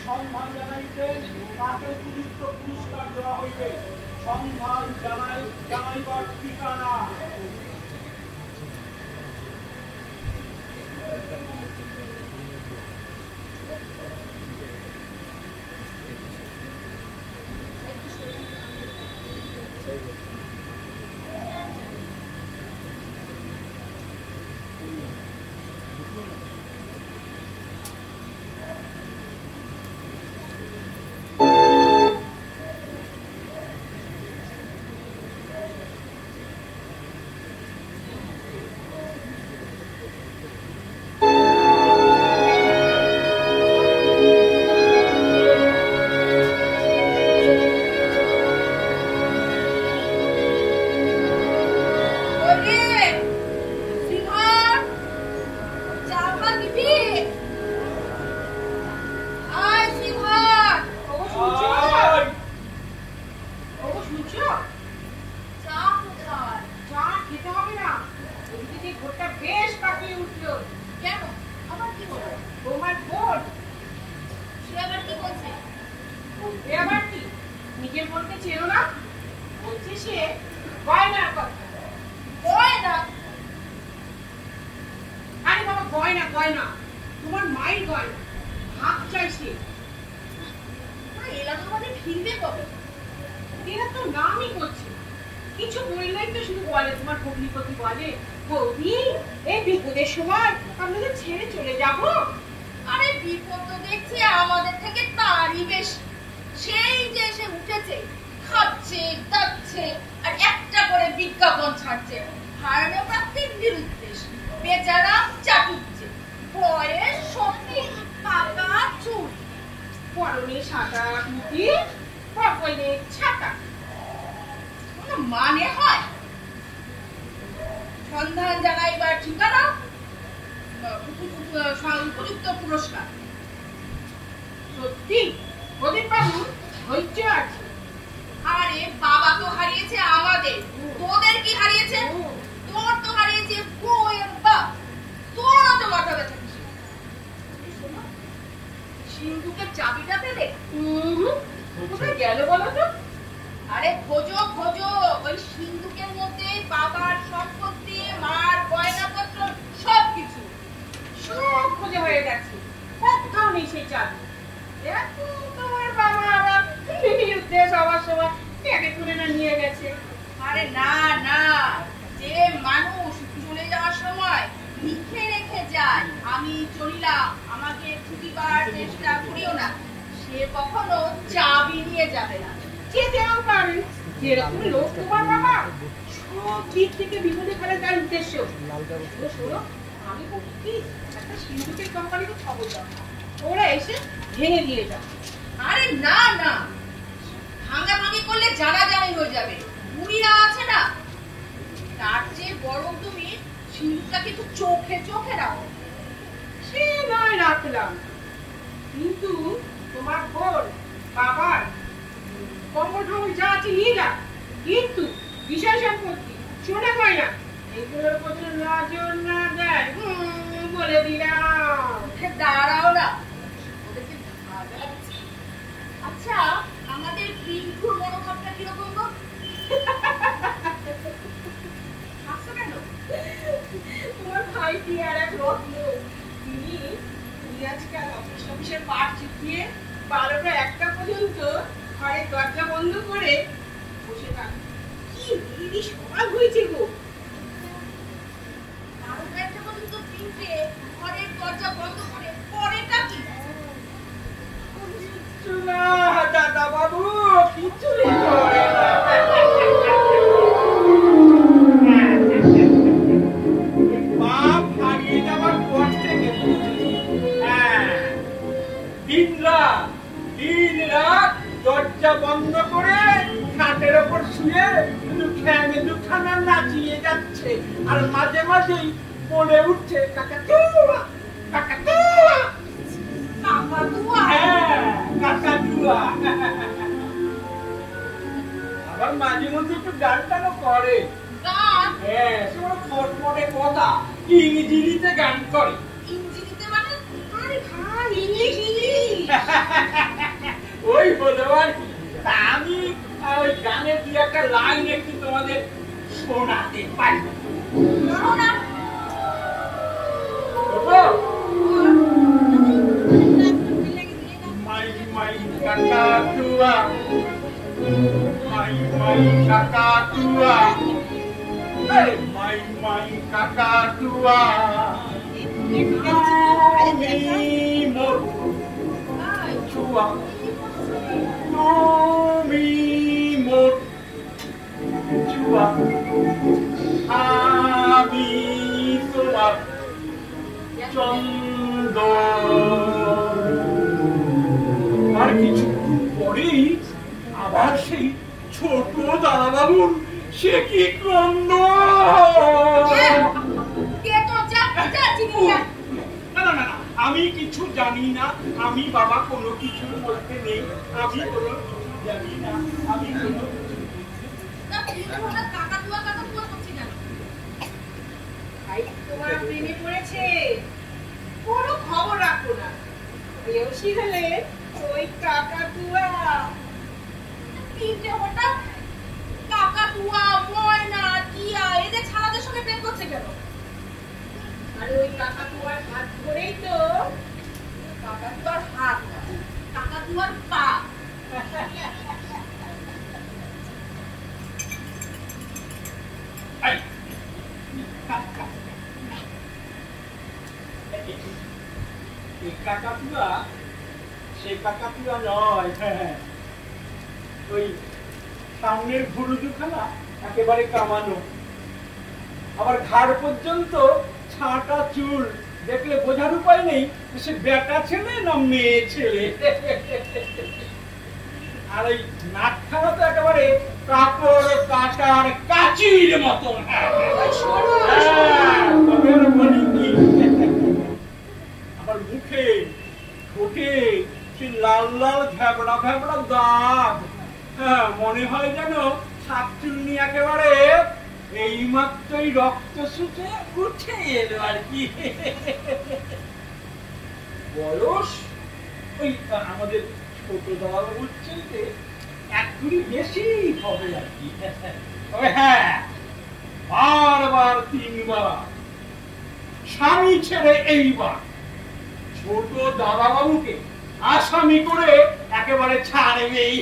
সম্মান জানাইতে তাকে উপযুক্ত পুরস্কার দেওয়া হইবে। সম্মান জানাইবার ঠিকানা ইংরেজিতে মানে আরে ভাই ইংলিশ আর কি। তা আমি ওই গানের দুই একটা লাইন একটু তোমাদের শোনাতে পারি। মাই মাই কাকাতুয়া, মাই মাই কাকাতুয়া, মাই মাই কাকাতুয়া, তুমি মোর চুয়া, তুমি মোর চুয়া, আমি তোমার চন্দন। আর কিছু পরেই আবার সেই ছোট দাদাবাবুর সে কি কান্ড! আমি কিছু জানি না, আমি বাবা কোনো কিছু বলতে নেই, আমি কোনো কিছু জানি না, আমি কোনো তোমার প্রেমে পড়েছে, কোনো খবর রাখো না। প্রেয়সী হলে ওই কাকাতুয়া। তিনটে হঠাৎ কাকাতুয়া, ময়না, টিয়া এদের ছানাদের সঙ্গে প্রেম করছে কেন? আরে ওই কাকাতুয়ার হাত ধরেই তো, কাকাতুয়ার হাত, কাকাতুয়ার পা। কাকাতুয়া সে কাকাতুয়া নয়, ওই সামনের ভুরু দুখানা একেবারে কামানো, আবার ঘাড় পর্যন্ত ছাঁটা চুল, দেখলে বোঝার উপায় নেই সে বেটা ছেলে না মেয়ে ছেলে। আর ওই নাকখানা তো একেবারে কাপড় কাটার কাচির মতন। আবার মুখে ঠোঁটে সে লাল লাল ভেবড়া ভেবড়া দাগ, মনে হয় যেন শাকচুন্নি একেবারে এই মাত্রই রক্ত শুষে উঠে এলো আর কি। বয়স ওই আমাদের ছোট দাদাবাবুর চাইতে একটুই বেশি হবে আর কি। তবে হ্যাঁ, বারবার তিনবার স্বামী ছেড়ে এইবার ছোট দাদাবাবুকে আসামি করে একেবারে ছাড়বেই।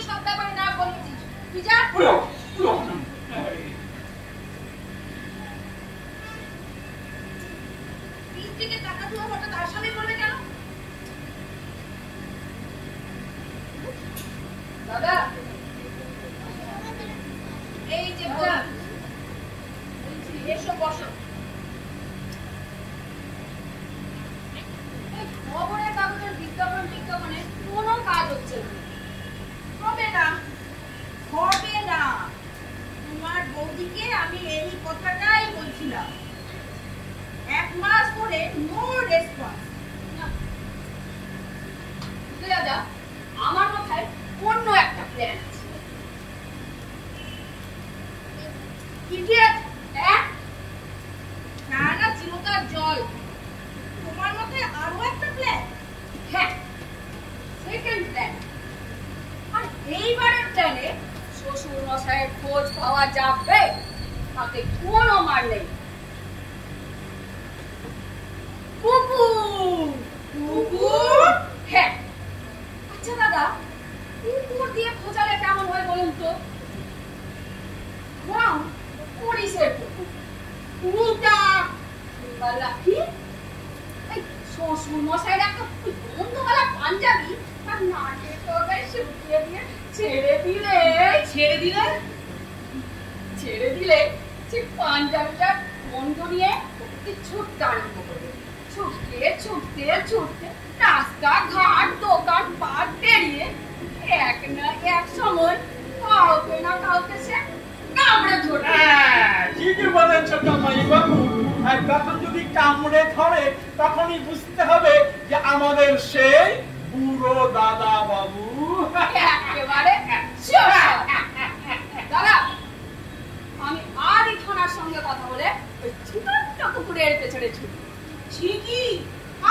সব ব্যাপারে না বলেছিস তুই যা। কাকাতুয়া হঠাৎ আসামি করবে কেন? দাদা এই যে এসো বসো। খবরের কাগজের বিজ্ঞাপনে কোনো কাজ হচ্ছে না। হবে না, হবে না। তোমার বৌদিকে আমি এই কথাটাই বলছিলাম। 1 মাস ধরে নো রেসপন্স। দাদা আমার মাথায় অন্য একটা প্ল্যান আছে। ইডিয়েট, না না চিরকার জল। তোমার মাথায় আরো একটা প্ল্যান? হ্যাঁ, সেকেন্ড প্ল্যান। আর এইবারের প্ল্যানে শ্বশুর মশাইয়ের খোঁজ পাওয়া যাবে, তাতে কোনো মার নেই। কুকুর, কুকুর, হ্যাঁ। আচ্ছা দাদা, কুকুর দিয়ে খোঁজালে কেমন হয় বলুন তো? পুলিশের কুকুর, কুকুরটা লাঠি, শ্বশুর মশাইয়ের একটা বন্ধুওয়ালা পাঞ্জাবি আর নাকের তলায় শুকিয়ে দিয়ে ছেড়ে দিলে সে পাঞ্জাবিটা বন্ধ নিয়ে ছুটতে আরম্ভ করবে। ছুটতে রাস্তাঘাট দোকান পাট পেরিয়ে এক না এক সময় কাউকে না কাউকে সে কামড়ে ধরে। ঠিকই বলেছ জামাই বাবু। আর তখন যদি কামড়ে ধরে তখনই বুঝতে হবে যে আমাদের সেই বুড়ো দাদা বাবু একেবারে। দাদা আমি আরই থানার সঙ্গে কথা বলে ওই ছোট্ট কুকুরের পেছনে ছুটি। ঠিকই,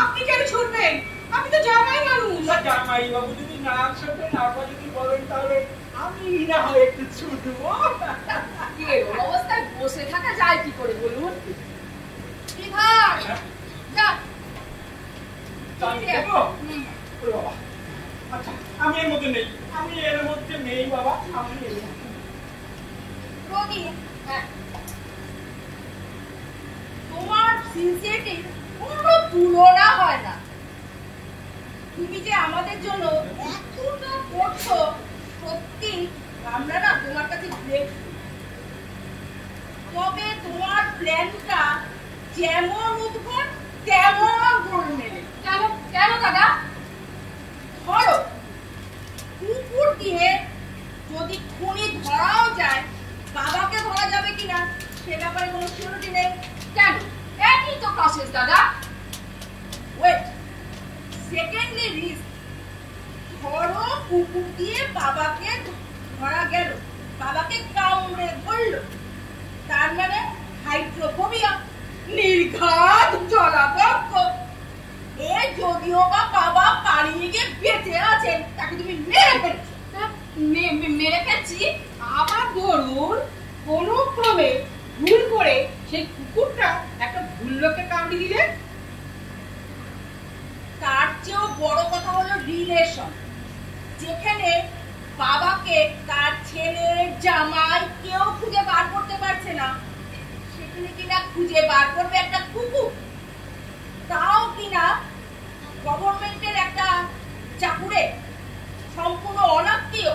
আপনি কেন ছুটবেন? আমি তো জামাই মানুষ। জামাই বাবু যদি না একসাথে না যদি বলেন তাহলে আমি না হয় একটু ছুটবো। এরকম অবস্থায় বসে থাকা যায় কি করে বলুন? বিভাগ যা আচ্ছা আমি এর মধ্যে নেই, আমি এর মধ্যে নেই বাবা, আমি এর মধ্যে প্রদীপ, হ্যাঁ তোমার সিনসিয়ারিটির কোনো তুলনা হয় না। তুমি যে আমাদের জন্য এতটা করছো, সত্যি আমরা না তোমার কাছে গ্রেটফুল। তবে তোমার প্ল্যানটা যেমন উদ্ভট তেমন গোল মেলে। কেন কেন দাদা? ধরো কুকুর দিয়ে যদি খুনি ধরাও যায়, বাবাকে ধরা যাবে কিনা সে ব্যাপারে কোনো সিউরিটি নেই। কেন? একই তো প্রসেস দাদা। Wait, secondly risk. ধরো কুকুর দিয়ে বাবাকে ধরা গেল, বাবাকে কামড়ে ধরলো, তার মানে হাইড্রোফোবিয়া, নির্ঘাত জলাতঙ্ক। এ যদিও বা বাবা পালিয়ে গিয়ে বেঁচে আছেন, তাকে তুমি মেরে ফেলছো। মেরে ফেলছি? আবার ধরুন কোনো ক্রমে ভুল করে সেই কুকুরটা একটা ভুল লোককে কামড়ে দিলে, তার চেয়েও বড় কথা হলো রিলেশন, যেখানে বাবাকে তার ছেলে জামাই কেউ খুঁজে বার করতে পারছে না, সেখানে কিনা খুঁজে বার করবে একটা কুকুর, তাও কিনা গভর্নমেন্টের একটা চাকুরে, সম্পূর্ণ অনাত্মীয়।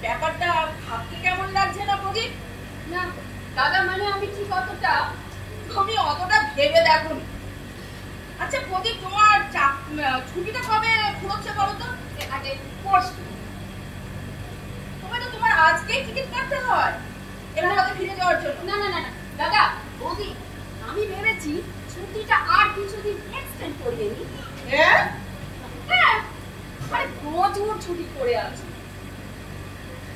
ব্যাপারটা ভাবতে কেমন লাগছে না প্রদীপ? না দাদা, মানে আমি ঠিক তুমি অতটা ভেবে দেখো। আচ্ছা প্রদীপ, তোমার ছুটিটা কবে ফুরোচ্ছে বলো তো? আগে পরশু। তোমার আজকেই টিকিট কাটতে হয় এলাকাতে ফিরে যাওয়ার জন্য? না না না দাদা, প্রদীপ আমি ভেবেছি ছুটিটা আর কিছুদিন এক্সটেন্ড করিয়ে নি। হ্যাঁ হ্যাঁ, মানে প্রচুর ছুটি পড়ে আছে।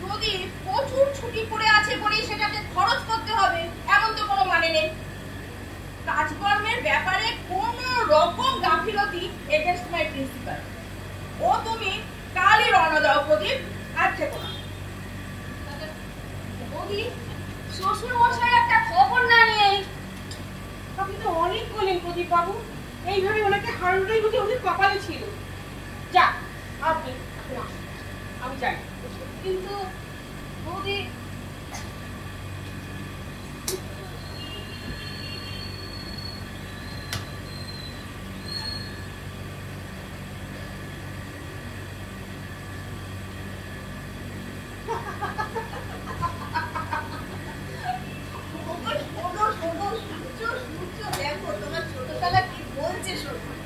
প্রদীপ, প্রচুর ছুটি পড়ে আছে বলেই সেটাকে খরচ করতে হবে এমন তো কোনো মানে নেই। কাজকর্মের ব্যাপারে কোন রকম গাফিলতি এগেইনস্ট মাই প্রিন্সিপাল। ও তুমি কালই রওনা দাও প্রদীপ, আর থেকো না। প্রদীপ, শ্বশুর মশাই একটা খবর না নিয়ে। আপনি তো অনেক বলেন প্রদীপ বাবু, এইভাবে ওনাকে হারানোটাই বুঝি ওদের কপালে ছিল। যা আপনি, আমি যাই। কিন্তু প্রদীপ,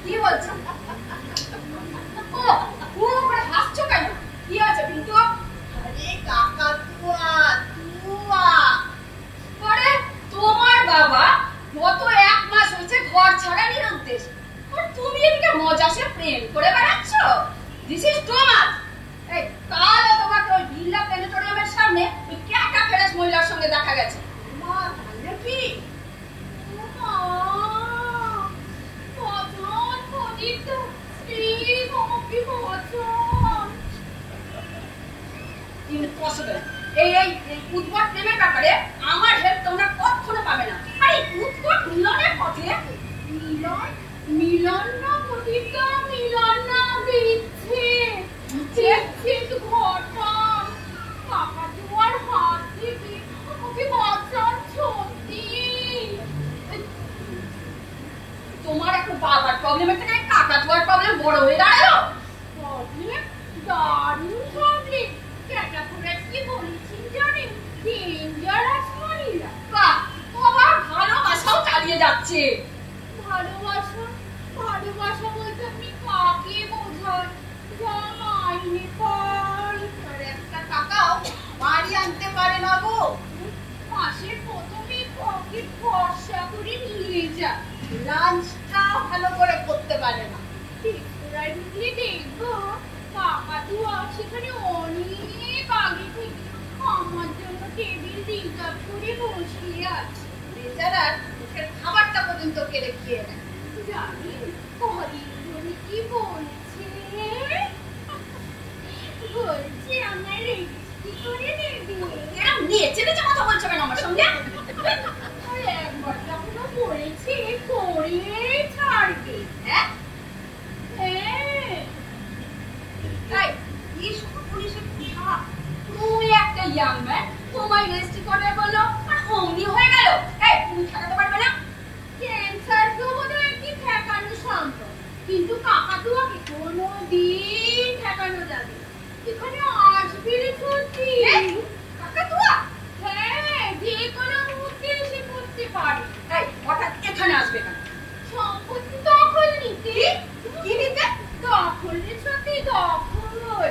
কি বলছো? ও ও করে হাসছো কেন? কি আছে বিন্দু? আরে কাকাতুয়া, তুয়া। আরে তোমার বাবা গত 1 মাস হয়েছে ঘর ছাড়া নিরুদ্দেশ, আর তুমি এদিকে মজাসে প্রেম করে বেড়াচ্ছ। This is too much. এই কাল তোমাকে ওই বিল্লা প্ল্যানেটোরিয়ামের সামনে ওই ক্যাটা ফেরেস মহিলার সঙ্গে দেখা গেছে। মা জানে কি? ইম্পসিবল। এই উদ্ভট প্রেমের ব্যাপারে আমার হেল্প তোমরা কখনো পাবে না। আরে উদ্ভট মিলনের পথে মিলন না প্রদীপটা, মিলন না বিচ্ছেদ ঘটন। কাকা তোমার হাত থেকে আমাকে বাঁচান সত্যি। তোমার একটা বাবার প্রবলেমের থেকে কাকা তোমার প্রবলেম বড় হয়ে দাঁড়ালো। প্রবলেম? দারুণ প্রবলেম। কি বলেছি জানি? ডেঞ্জারাস মহিলা। বাহ, তোমার ভালোবাসাও চালিয়ে যাচ্ছে। ভালোবাসা? ভালোবাসা বলতে আপনি কাকে বোঝান? জামাইনে পাল। আর একটা টাকাও বাড়ি আনতে পারে না গো। মাসের প্রথমে পকেট ভরসা করে নিয়ে যা, লাঞ্চটা ভালো করে করতে পারে না। রেস্তোরাঁয় ঢুকলে দেখবো কাকাতুয়া সেখানে অনেক আগে থেকে আমার জন্য টেবিল রিজার্ভ করে বসিয়ে আছে। বেচারার মুখের খাবারটা পর্যন্ত কেড়ে খেয়ে নেয়। জানি কদিন ধরে কি বলছে, বলছে আমার রেজিস্ট্রি করে দেবে। এরকম নেচে নেচে কথা বলছো কেন আমার সঙ্গে? একবার যখন বলেছে করে ছাড়বে। হ্যাঁ হ্যাঁ, পুলিশের তুমি একটা ইয়াং ম্যান, তোমায় রেজিস্ট্রি করে বললো আর অমনি হয়ে গেল। এই তুমি ঠেকাতে পারবে না? ক্যান্সারকেও বোধহয় কি ঠেকানো সম্ভব, কিন্তু কাকাতুয়াকে কোনোদিন ঠেকানো যাবে। এখানে আসবি রে সত্যি কাকাতুয়া? হ্যাঁ, যে কোনো মুহূর্তে এসে পড়তে পারে। এই হঠাৎ এখানে আসবে কেন? সম্পত্তি দখল নিতে। কি নিতে? দখল রে সত্যি, দখল।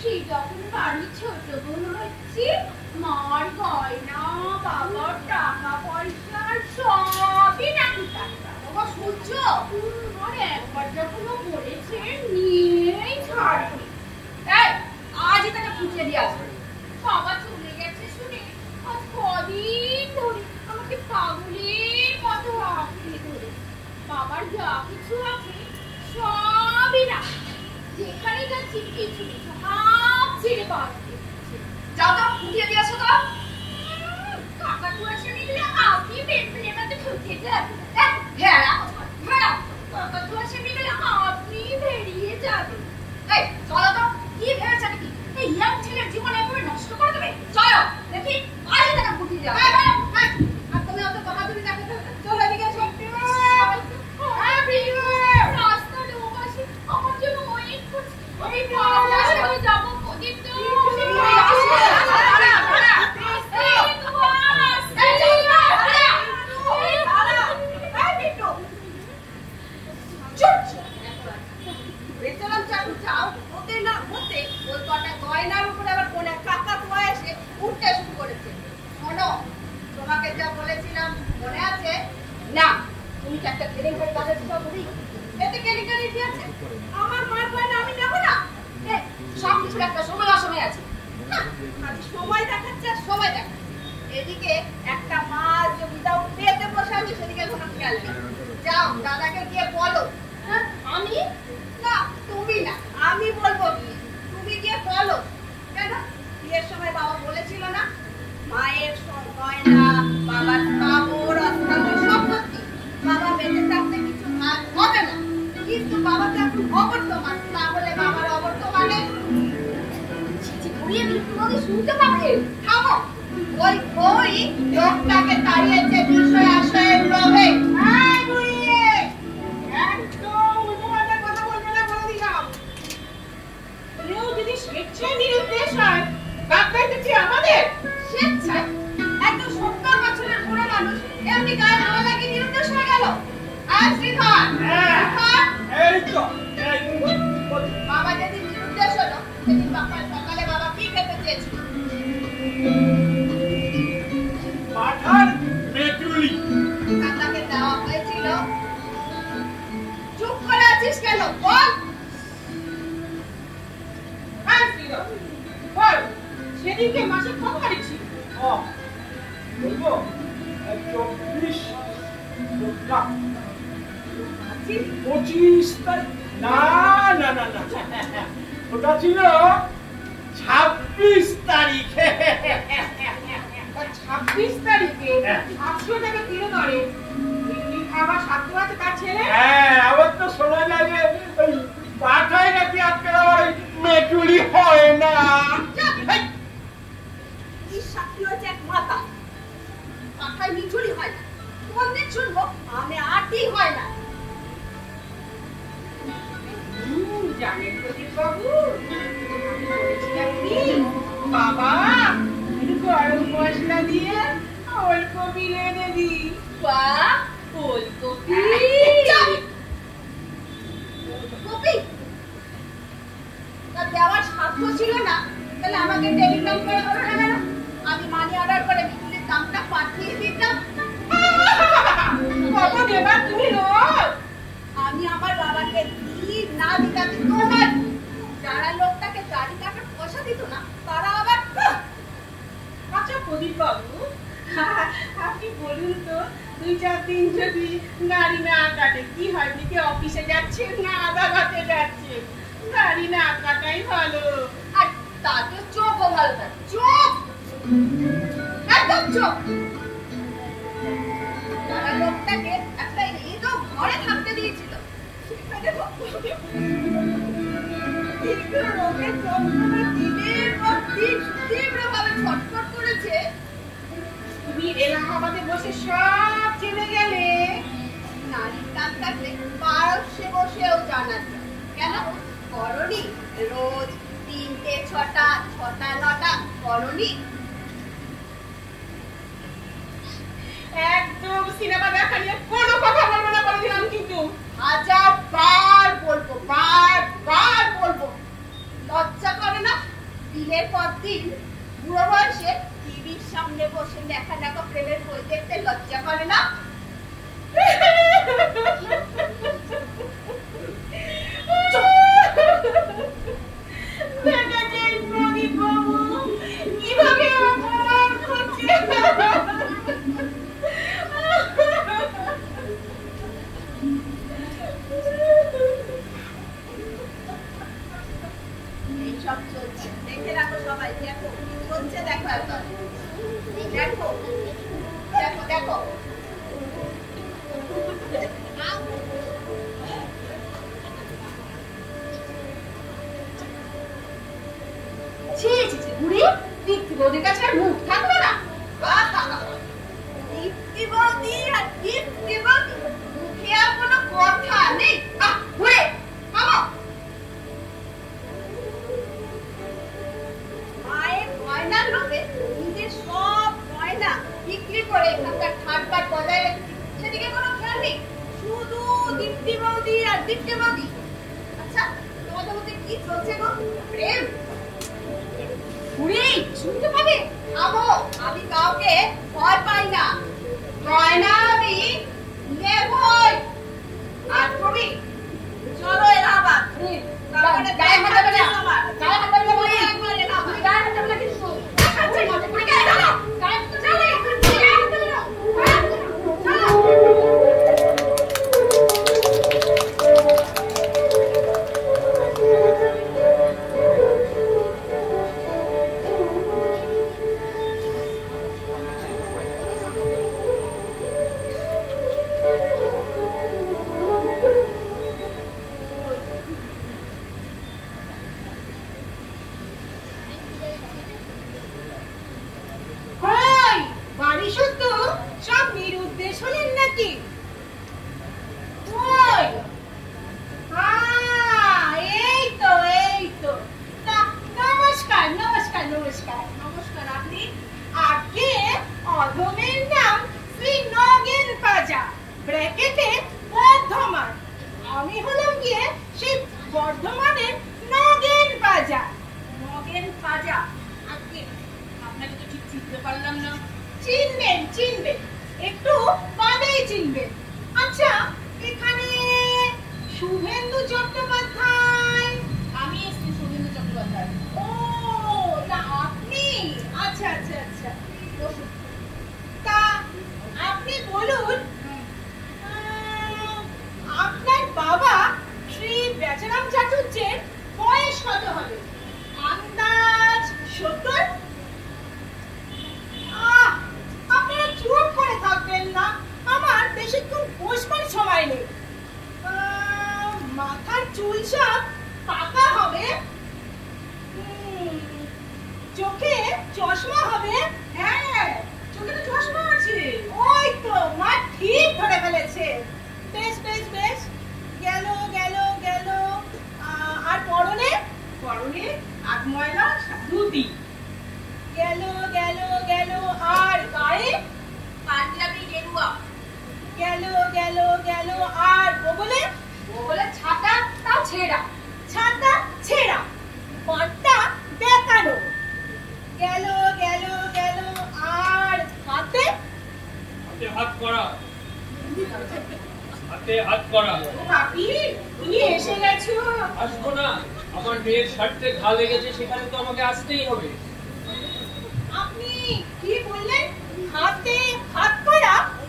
সেই যখন বাড়ি ছোট বোন হচ্ছে, মার গয়না, বাবার টাকা পয়সা সবই নাকি টাকা। বাবা সূর্য, আর একবার যখন বলেছে নিয়েই ছাড়বে। এই আজই তাকে খুঁজে দিয়ে আসবে। বাবা চলে গেছে শুনে আজ কদিন ধরে আমাকে পাগলের মতো আঁকড়ে ধরে। বাবার যা কিছু আছে সবই না, যেখানে যাচ্ছি কিছু কিছু হাফ ছেড়ে বাঁচতে। যাও তো খুঁজে দিয়ে আসো তো। কাকাতুয়া এসে নিলে আপনি পেট্রোলের মধ্যে ঢুকে যাবেন। হ্যাঁ হ্যাঁ, কাকাতুয়া এসে নিলে আপনি বেরিয়ে যাবেন। এই চলো তো, কি ভেবেছে নাকি এই ইয়াং ছেলের জীবন এভাবে নষ্ট করে দেবে? চলো দেখি আজ তাকে খুঁজে যাও। আর তুমি অত বাহাদুরি দেখাতে হবে না, চলো এদিকে এসো। রাস্তা লোক আসে আমার জন্য ওয়েট করছে। আমি রাস্তায় যাবো কদিন তো। তোমাকে যা বলেছিলাম মনে আছে না? তুমি কি একটা কেলেঙ্কারি কাজের কথা বলি? এতে কেলেঙ্কারি কি আছে? আমার মার গয়না আমি নেবো না? সব কিছুর একটা সময় অসময় আছে। সময় দেখাচ্ছে আর সময় দেখাচ্ছে। এদিকে একটা মাছ জমিদাও পেতে বসে আছে, সেদিকে কোনো খেয়াল নেই। যাও দাদাকে গিয়ে বলো। হ্যাঁ আমি না, তুমি না, আমি বলবো গিয়ে। তুমি গিয়ে বলো। কেন বিয়ের সময় বাবা বলেছিল না মায়ের গয়না, বাবার কাপড় অস্ত্রাবর সম্পত্তি বাবা বেঁচে থাকতে কিছু ভাগ হবে না, কিন্তু বাবা তো এখন অবর্তমান, তাহলে বাবার অবর্তমানে শুনতে পাবে। থামো, ওই ওই লোকটাকে তাড়িয়েছে বিষয় আশয়ের লোভে। একদম উল্টোপাল্টা কথা বলবে না, বলে দিলাম। কেউ যদি স্বেচ্ছায় নিরুদ্দেশ হয়, বাপটাকে আমাদের স্বেচ্ছায় একদম 70 বছরের বুড়ো মানুষ এমনি গায়ে হাওয়া লাগিয়ে নিরুদ্দেশ হয়ে গেল। আর শ্রীধর, এই তো বাবা যেদিন নিরুদ্দেশ হলো সেদিন সকালে বাবা কি খেতে চেয়েছিল? পাঠার মেটুলি কাকাকে দেওয়া হয়েছিল। চুপ করে আছিস কেন? বল। সেদিনকে মাসে কত তারিখ ছিল? বলবো 24 25 তারিখ। না না না না, ওটা ছিল 26 তারিখে। 26 তারিখে 800 টাকা কিলো ধরে খাবার সাধ্য আছে তার ছেলে? হ্যাঁ, আবার তো শোনা যায় যে ওই পাঠায় নাকি আজকাল আবার ওই মেটুলি হয় না। এই সাক্ষী হচ্ছে এক মাথা, পাঠায় মিঠুলি হয় না। কোনদিন শুনবো আমি আটি হয় না। জানেন প্রদীপ বাবু, আমি বলেছিলাম কি বাবা একটু গরম মশলা দিয়ে ওলকপি রেঁধে দি। বাহ, ওলকপি ওলকপি তার দেওয়ার সাধ্য ছিল না, তাহলে আমাকে টেলিগ্রাম করে বলো না কেন? আমি মানি অর্ডার করে বিপুলের দামটা পাঠিয়ে দিতাম। কত দেবা তুমি রোজ? আমি আমার বাবাকে দিই না দিতাম তোমার। যারা লোকটাকে গাড়ি কাটার পয়সা দিত না তারা আবার। আচ্ছা প্রদীপ বাবু, আপনি বলুন তো 2-4 দিন যদি গাড়ি না কাটে কি হয়? দিকে অফিসে যাচ্ছে না আদালতে যাচ্ছে, গাড়ি না কাটাই ভালো। আর তাতে চোখও ভালো থাকে। চোখ একদম চোখ। তারা লোকটাকে একটা এলো ঘরে থাকতে দিয়েছিল, রোগের যন্ত্রণা দিনের পর দিন তীব্রভাবে ছটফট করেছে। তুমি এলাহাবাদে বসে সব জেনে গেলে। নারীর কান থাকলে পারস্যে বসেও জানা যায়। কেন করনি? রোজ 3টে 6টা 6টা 9টা করনি। একদম সিনেমা দেখা নিয়ে কোনো কথা বলবো না বলে দিলাম কিন্তু। 1000বার বলবো, বার বলবো। লজ্জা করে না? দিনের পর দিন বুড়ো বয়সে টিভির সামনে বসে দেখা প্রেমের বই দেখতে লজ্জা করে না? কিভাবে অপমান করছে। এইসব চলছে, দেখে রাখো সবাই। দেখো কি চলছে, দেখো একবার। দেখো দেখো দেখো। বুড়ি দীপ্তি বৌদির কাছে আর মুখ থাকবে না। দীপ্তি বৌদি আর দীপ্তি বৌদি, মুখে আর কোনো কথা নেই। ঘুরে থামো। মায়ের গয়নার লোভে নিজের সব গয়না বিক্রি করে এখানকার ঠাটবাট বজায় রেখেছি, সেদিকে কোনো খেয়াল নেই। শুধু দীপ্তি বৌদি আর দীপ্তি বৌদি। আচ্ছা, তোমাদের মধ্যে কি চলছে গো? প্রেম? বুড়ি শুনতে পাবে? থামো, আমি কাউকে ভয় পাই না। গয়না আমি নেবই। আর তুমি চলো এলাহাবাদ। গায়ে হাত দেবে না, গায়ে হাত দেবে না, একবার এলাহাবাদ। গায়ে হাত দেবে না কিন্তু। দেখাচ্ছি মজা, তুমি গায়ে হাত দাও। গায়ে হাত দেবে না, গায়ে হাত দেবে না। চলো।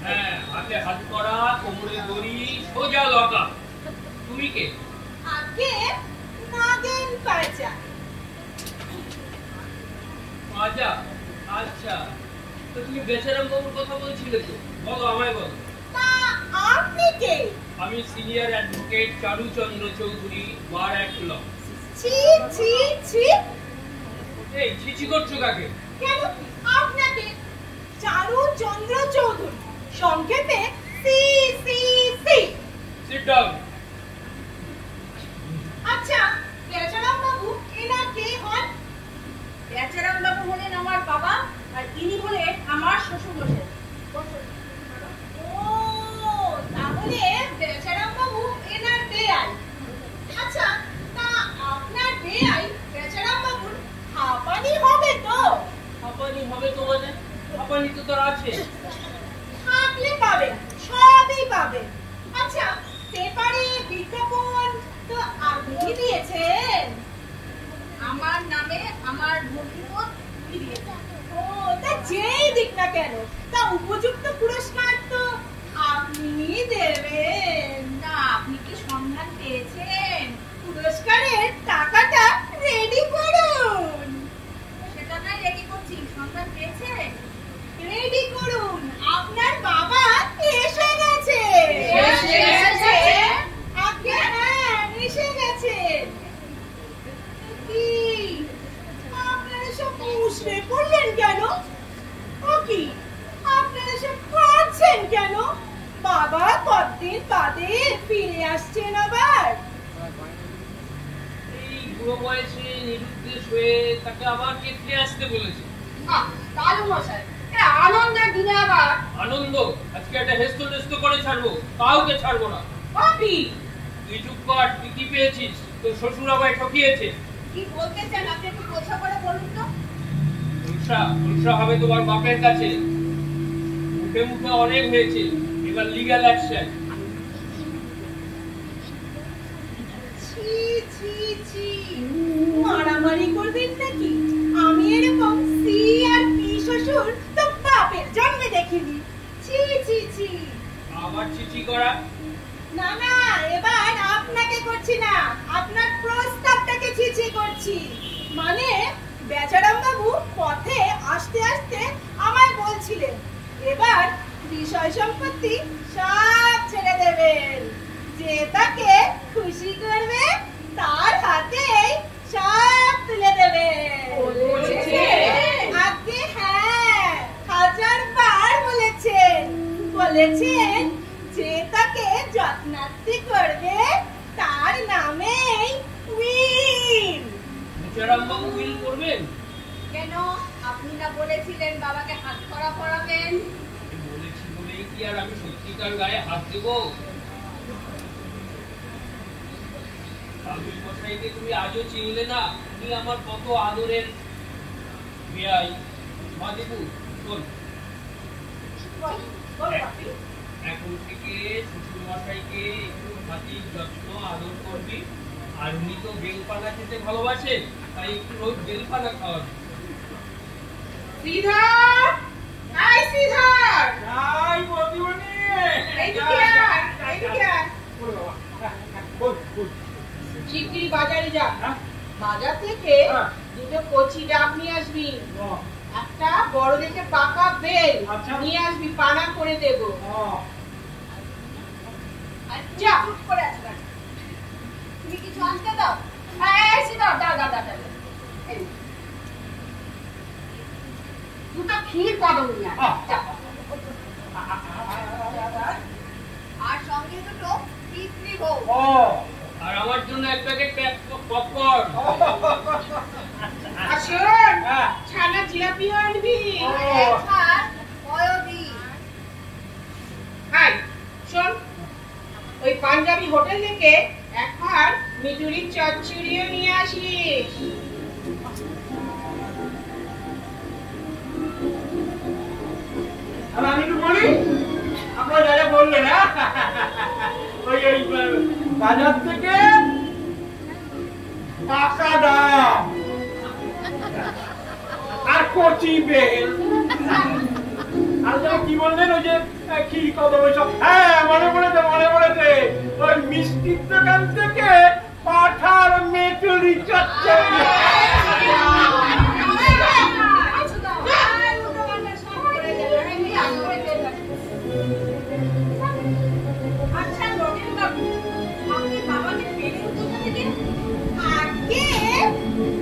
হ্যাঁ, হাতে হাত করা, কোমরে দড়ি, সোজা লগা। তুমি কে? আগে নাগেন পাচা। আচ্ছা, আচ্ছা, তো তুমি বেচারাম বাবুর কথা বলছিলে তো, বলো আমায় বলো। তা আপনি কে? আমি সিনিয়র অ্যাডভোকেট চারুচন্দ্র চৌধুরী, বার অ্যাক্ট ল। ছি ছি ছি। এই ছিছি করছো কাকে? কেন আপনাকে চারুচন্দ্র চৌধুরী, সংক্ষেপে C C C. Sit down. আচ্ছা, বেচারাম বাবু এনার কে হন? বেচারাম বাবু হলেন আমার বাবা, আর ইনি হলেন আমার শ্বশুরমশাই। ও, তাহলে বেচারাম বাবু এনার বেয়াই। আচ্ছা, তা আপনার বেয়াই বেচারাম বাবুর হাঁপানি হবে তো? হাঁপানি হবে তো মানে? হাঁপানি তো তোর আছে। থাকলে পাবেন, সবই পাবেন। আচ্ছা, পেপারে বিজ্ঞাপন তো আপনি দিয়েছেন? আমার নামে আমার ভগ্নিপতি দিয়েছেন। ও, তা যেই দিক না কেন, তা উপযুক্ত পুরস্কার তো আপনিই দেবেন। না, আপনি কি সন্ধান পেয়েছেন? পুরস্কারের টাকাটা রেডি করুন। সেটা নয় রেডি করছি, সন্ধান পেয়েছেন? রেডি করুন, আপনার বাবা এসে গেছে। এসে গেছে? আগে হ্যাঁ, এসে গেছে। কি আপনারা সব মুশড়ে পড়লেন কেন? ও কি আপনারা সব কাঁদছেন কেন? বাবা কতদিন বাদে ফিরে আসছেন আবার। এই বুড়ো বয়সে নিরুদ্দেশ হয়ে তাকে আবার কে ফিরে আসতে বলেছে? কালু মশাই, আনন্দের দিনে আবার আনন্দ? আজকে একটা হেস্ত টেস্ত করে ছাড়বো, কাউকে ছাড়বো না। পাপি, তুই চুপ কর। তুই কি পেয়েছিস? তোর শ্বশুর আমায় ঠকিয়েছে। কি বলতে চান আপনি একটু কথা করে বলুন তো। উল্টা হবে তোমার বাপের কাছে। মুখে মুখে অনেক হয়েছে, এবার লিগ্যাল অ্যাকশন। ছি ছি ছি, মারামারি করবেন নাকি? আমি এরকম সি আর পি শ্বশুর তো বাপের জন্মে দেখিনি। ছি ছি ছি। আবার চিঠি করা? না না, এবার আপনাকে করছি না, আপনার প্রস্তাবটাকে ছিছি করছি। মানে বেচারাম বাবু পথে আসতে আসতে আমায় বলছিলেন এবার বিষয় সম্পত্তি সব ছেড়ে দেবেন, যে তাকে খুশি করবে তার হাতেই সব তুলে দেবেন। আগে হ্যাঁ, 1000 বার বলেছেন। বলেছেন যে তাকে যত্নার্থী করবে তার নামেই উইল। মুচারামবাবু উইল করবেন? কেন, আপনি না বলেছিলেন বাবাকে হাত করা পড়াবেন? বলেছি বলেই কি আর আমি সত্যিকার গায়ে হাত দেবো? মশাইকে তুমি আজও চিনলে না? তুমি আমার কত আদরের বেয়াই। মা দেবু শোন, এখন থেকে শ্বশুর মশাইকে একটু খাতির যত্ন আদর করবি। আর উনি তো বেলপানা খেতে ভালোবাসেন, তাই একটু রোজ বেলপানা খাওয়াবি। শ্রীধর, হাই শ্রীধর, যাই বদিমণি। এইদিকে আয়, এইদিকে আয়। বল, বল। শিগগিরই বাজারে যা। হ্যাঁ? বাজার থেকে হ্যাঁ। দুটো কচি ডাব নিয়ে আসবি, ও, একটা বড় দেখে পাকা বেল আচ্ছা। নিয়ে আসবি, পানা করে দেবো। ও, আর যা চুপ করে আছো কেন? তুমি কিছু আনতে দাও। এই সিধা দাও দাও দাও দাও। এই দুটো ক্ষীর কদম নিয়ে আয়। যা। আর সঙ্গে দুটো পিতরি ভোগ। ও, আর আমার জন্য এক প্যাকেট পপকর্ন। আর শোন, হ্যাঁ। ছানা জিলাপিও আনবি। ও। আর বয়দি। হাই, শোন, ওই পাঞ্জাবি হোটেল থেকে একবার মিঠুরির চচ্চড়িও নিয়ে আসিস। আর আমি একটু বলি, আপনারা যা যা বললেন, হ্যাঁ? ওই বাজার থেকে পাকা ডাব আর কচি বেল। আর যেন কি বললেন, ওই যে কি কথা ওইসব? হ্যাঁ, মনে পড়েছে ওই মিষ্টির দোকান থেকে পাঠার মেটুরি চচ্চড়ি। আচ্ছা নগেন বাবু, আপনি বাবাকে পেলেন কোথা থেকে? আগে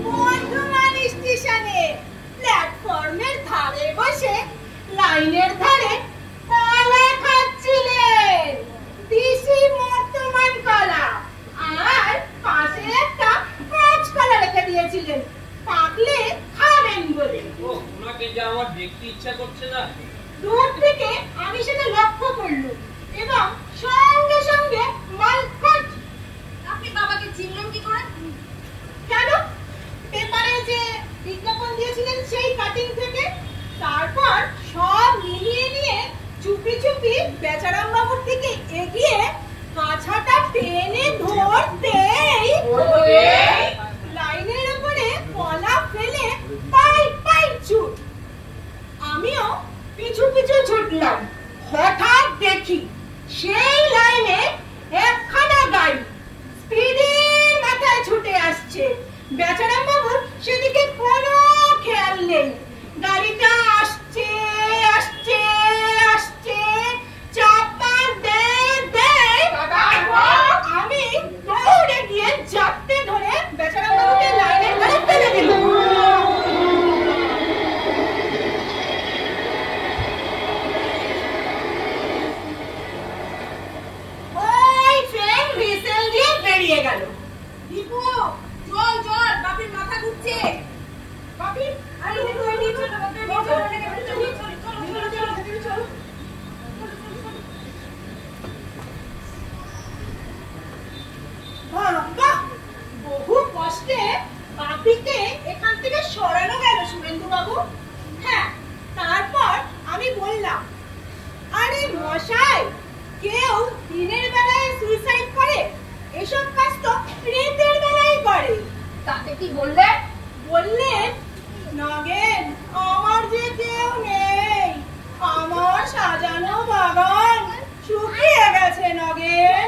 বর্ধমান স্টেশনে প্ল্যাটফর্মের ধারে বসে লাইনের ধারে কলা খাচ্ছিলেন, দেশি বর্তমান কলা, আর পাশে একটা কাঁচকলা রেখে দিয়েছিলেন পাকলে খাবেন বলে। ও, ওনাকে যে আমার দেখতে ইচ্ছা করছে না। দূর থেকে আমি সেটা লক্ষ্য করলুম এবং সঙ্গে সঙ্গে মালফট। আপনি বাবাকে চিনলেন কি করে? কেন? পেপারে যে বিজ্ঞাপন দিয়েছিলেন সেই কাটিং থেকে। তারপর সব মিলিয়ে নিয়ে চুপি চুপি বেচারাম বাবুর দিকে এগিয়ে কাছাটা টেনে ধরতেই লাইনের উপরে কলা ফেলে পাই পাই ছুট। আমিও পিছু পিছু ছুটলাম। হঠাৎ দেখি সেই লাইনে একখানা গাড়ি স্পিডের মাথায় ছুটে আসছে। বেচারাম বাবুর সেদিকে কোনো খেয়াল নেই। গাড়িটা আসছে আসছে আসছে, চাপা দেয়। আমি দৌড়ে গিয়ে জাপটে ধরে বেচারাম বাবুকে লাইনের ধারে ফেলে দিলাম। ওই ট্রেন হুইসেল দিয়ে বেরিয়ে গেল। দীপু, চল চল, বাপির মাথা ঘুরছে। বাপি, আরে দীপু, এই নিয়ে চলো, বাপি নিয়ে চলো, এটাকে ভিতরে নিয়ে চলো, চলো। বাহ, বহু কষ্টে বাপিকে এখান থেকে সরানো গেল শুভেন্দু বাবু। হ্যাঁ, তারপর আমি বললাম, আরে মশাই, কেউ দিনের বেলায় সুইসাইড করে, এসব কাজ তো রাতের বেলায় করে। তাতে কি বললে? বললেন, নগেন, আমার যে কেউ নেই, আমার সাজানো বাগান শুকিয়ে গেছে নগেন।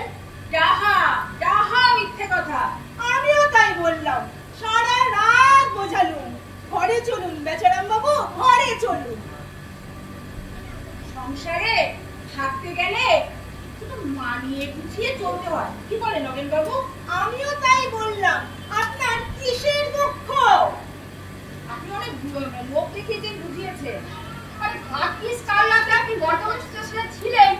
যাহা যাহা মিথ্যে কথা। আমিও তাই বললাম। সারা রাত বোঝালুম, ঘরে চলুন বেচারাম বাবু, ঘরে চলুন। সংসারে থাকতে গেলে শুধু মানিয়ে গুছিয়ে চলতে হয়, কি বলে নগেন বাবু? আমিও তাই বললাম। আপনার কিসের দুঃখ? আপনি অনেক লোক দেখিয়েছেন, বুঝিয়েছে। আরে ভাগ্যিস কাল রাতে আপনি বর্ধমান স্টেশনে ছিলেন।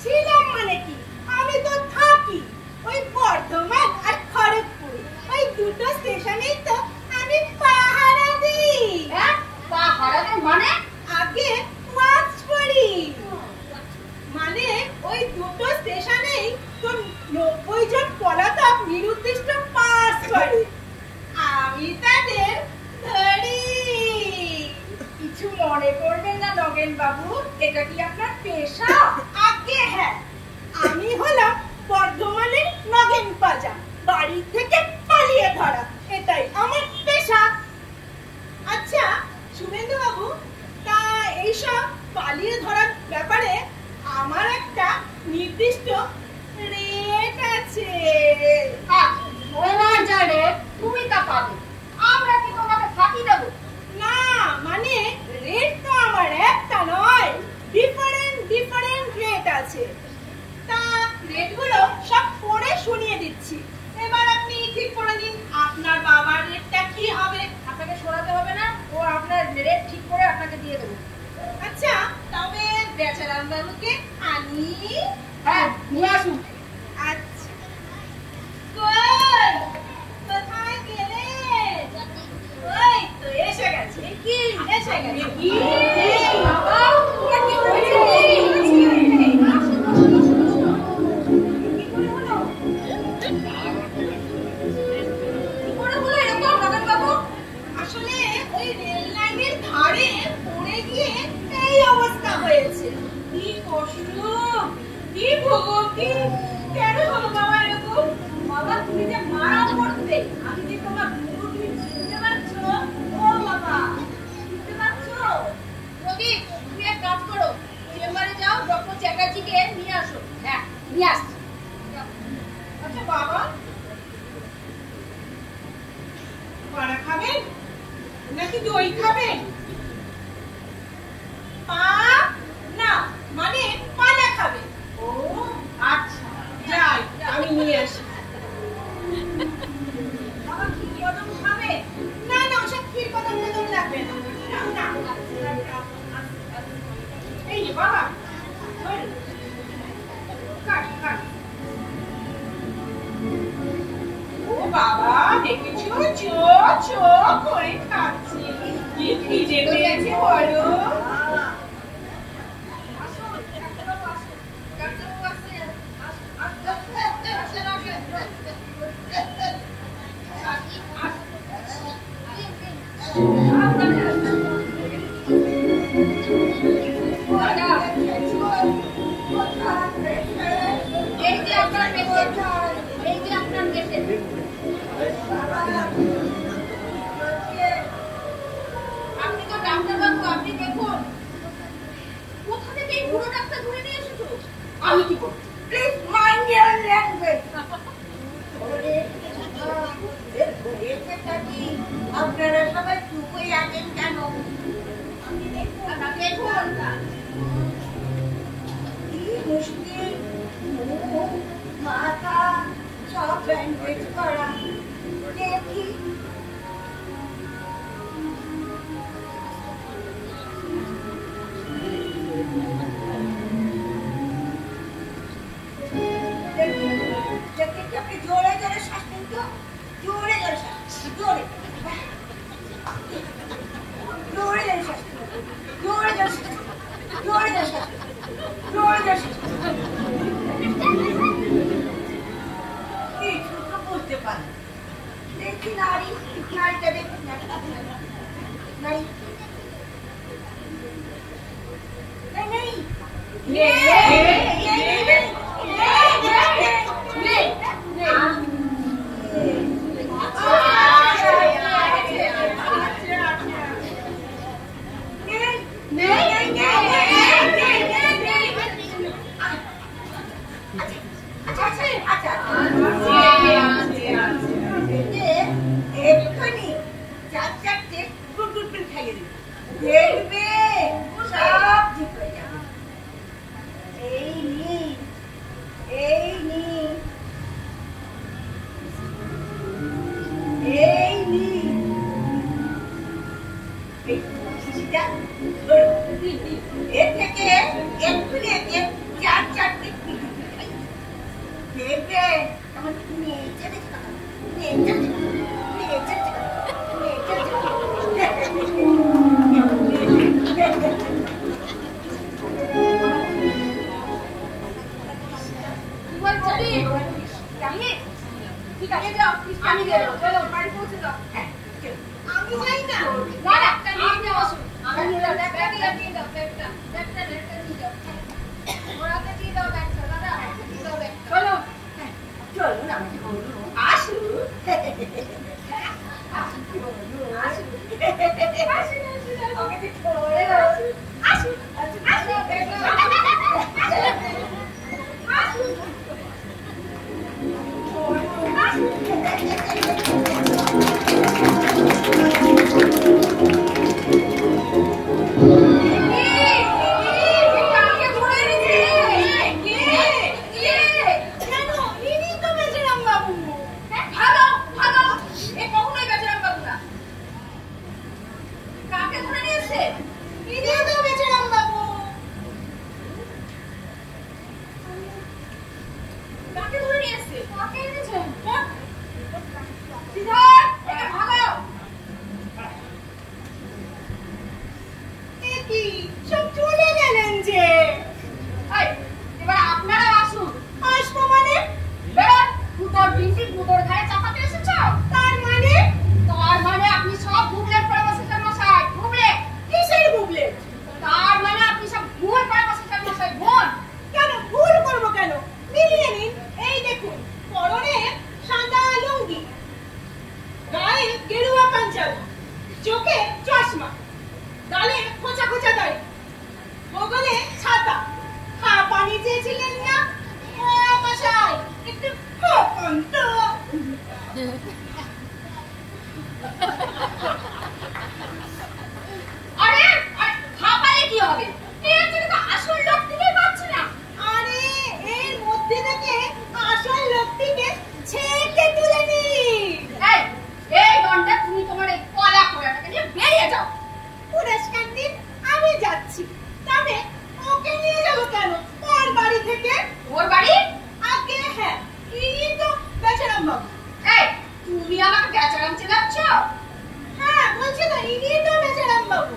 ছিলাম মানে কি? আমি তো থাকি ওই বর্ধমান আর খড়গপুর, ওই দুটো স্টেশনেই তো আমি পাহারা দিই। হ্যাঁ, পাহারা দেন মানে? আগে ওয়াচ করি, মানে ওই দুটো স্টেশনেই তো 90 জন পলাতক নিরুদ্দিষ্ট পাস করে, আমি তাদের ধরি। কিছু মনে করবেন না নগেন বাবু, এটা কি আপনার পেশা? আগে হ্যাঁ, আমি হলাম বর্ধমানের নগেন পাজা, বাড়ি থেকে পালিয়ে ধরা, এটাই আমার পেশা। আচ্ছা শুভেন্দু বাবু, তা এইসব পালিয়ে ধরার ব্যাপারে আমার একটা নির্দিষ্ট রেট আছে। তোমার যা রেট তুমি তা পাবে, আমরা কি তোমাকে ফাঁকি দেবো? না, মানে রেট তো আমার একটা নয়, ডিফারেন্ট রেট আছে। তা রেটগুলো সব পড়ে শুনিয়ে দিচ্ছি, এবার আপনি ঠিক করে দিন আপনার বাবার রেটটা কি হবে। আপনাকে সরাতে হবে না, ও আপনার রেট ঠিক করে আপনাকে দিয়ে দেবো। আচ্ছা, তবে বেচারাম বাবুকে আনি। হ্যাঁ, নিয়ে আসুন। আচ্ছা, কই কোথায় গেলে? ওই তো এসে গেছে। কি এসে গেছে। বাবা, তোমার কি হয়েছে? কি করে হলো? কি করে হলো এরকম নগেন বাবু? আসলে ওই রেল লাইনের ধারে পড়ে গিয়ে এই অবস্থা হয়েছে। কি কষ্ট, কি ভোগী, কেন হলো বাবা এরকম? বাবা তুমি যে মারা পড়তে, আমি যে তোমার বুকু তুমি শুনতে পাচ্ছ? ও বাবা, শুনতে পাচ্ছ? প্রদীপ, তুমি এক কাজ করো, চেম্বারে যাও, ডক্টর দই খাবেন? পা না, মানে পানা খাবেন। ও আচ্ছা, যাই আমি নিয়ে আসি। বাবা ক্ষীর কদম খাবে? না না, ওসব ক্ষীর কদম টদম লাগবে না। না, না। এই যে বাবা, ধরুন। কাট কাট। ও বাবা, দেখেছো চো চো করে খাচ্ছে। কি খিদে পেয়েছে বলো? আপনি তো ডাক্তারবাবু, আপনি দেখুন কোথা থেকে এই বুড়ো ডাক্তার ধরে নিয়ে এসেছো? আমি কি করব? Please mind your language. আপনারা সবাই চুপ হয়ে আছেন কেন? আপনি দেখুন, দেখুন কি মুশকিল, মুখ মাথা সব ব্যান্ডেজ করা। দেখি আপনি জোরে জোরে শ্বাস নিন তো, জোরে জোরে শ্বাস, জোরে জোরে জোরে শ্বাস, জোরে জোরে শ্বাস, জোরে জোরে শ্বাস, জোরে জোরে শ্বাস। কিছু তো বুঝতে পারি। দেখি নারী, নারীটা দেখুন, নারী নেই এক্ষুনি চার চারটে গুড় খাইয়ে দিবে, দেখবে সব ঠিক হয়ে যাবে। এই নিন, এই নিন, এই নিন, এই শিশিটা এর থেকে এক্ষুনি একে চার চারটে দেখবে আমার নেচে দেখে নেচে নেচে ঠিক আছে, যাও আমি যাবো, চলো বাড়ি পৌঁছে দাও। আমি যাই না, না একটা নিয়ে যাও, আমি নিয়ে যাও, একটা নিয়ে যাও, একটা নিয়ে যাও, ওরাকে দিয়ে দাও ব্যাগটা, দাদা দিয়ে দাও ব্যাগটা, চলো চলো না আসু বাবু। এই, তুমি আমাকে বেচারাম চেনাচ্ছ? হ্যাঁ বলছি তো, ইনি তো বেচারাম বাবু।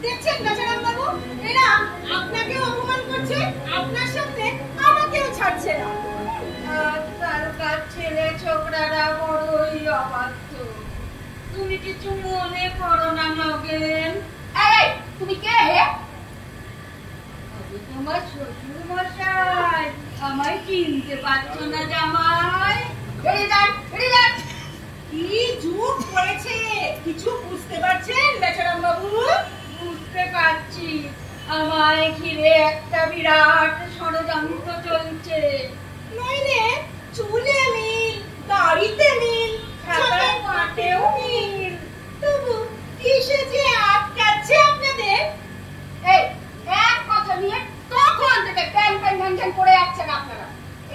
দেখছেন বেচারাম বাবু, এরা আপনাকেও অপমান করছে, আপনার সামনে আমাকেও ছাড়ছে না। আজকালকার ছেলে ছোকরারা বড়ই অবাধ্য। তুমি কিছু মনে করো না নগেন। এই, তুমি কে হে? আমি তোমার শ্বশুর মশাই। আমায় চিনতে পারছো না জামাই? বেরিয়ে যান, বেরিয়ে যান। কি যুগ পড়েছে, কিছু বুঝতে পারছেন বেচারাম বাবু? বুঝতে পারছি, আমায় ঘিরে একটা বিরাট ষড়যন্ত্র চলছে। নইলে চুলে মিল, দাড়িতে মিল, ছাতার পাটেও মিল, তবু কিসে যে আটকাচ্ছে আপনাদের? এই, এক কথা নিয়ে তখন থেকে প্যান প্যান প্যান প্যান করে যাচ্ছেন আপনারা।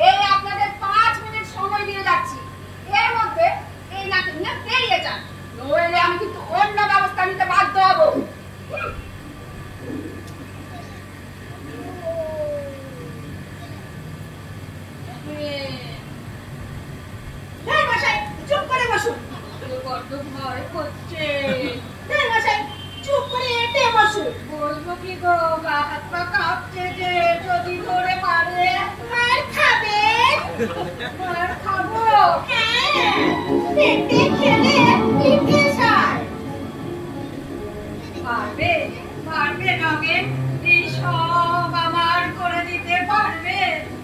এই আপনাদের 5 মিনিট সময় দিয়ে যাচ্ছি, এর মধ্যে এই নাকি না বেরিয়ে যান, নইলে আমি কিন্তু অন্য ব্যবস্থা নিতে বাধ্য হব। হ্যাঁ মশাই, চুপ করে বসুন। বড্ড ভয় করছে। হ্যাঁ মশাই, চুপ করে এটে বসুন। বলবো কি গো, গা হাত পা কাঁপছে যে, যদি ধরে পারে মার খাবেন? মার খাবো। হ্যাঁ, পেটে খেলে পিঠে সার। পারবে, পারবে নগেন, এই সব আমার করে দিতে পারবে?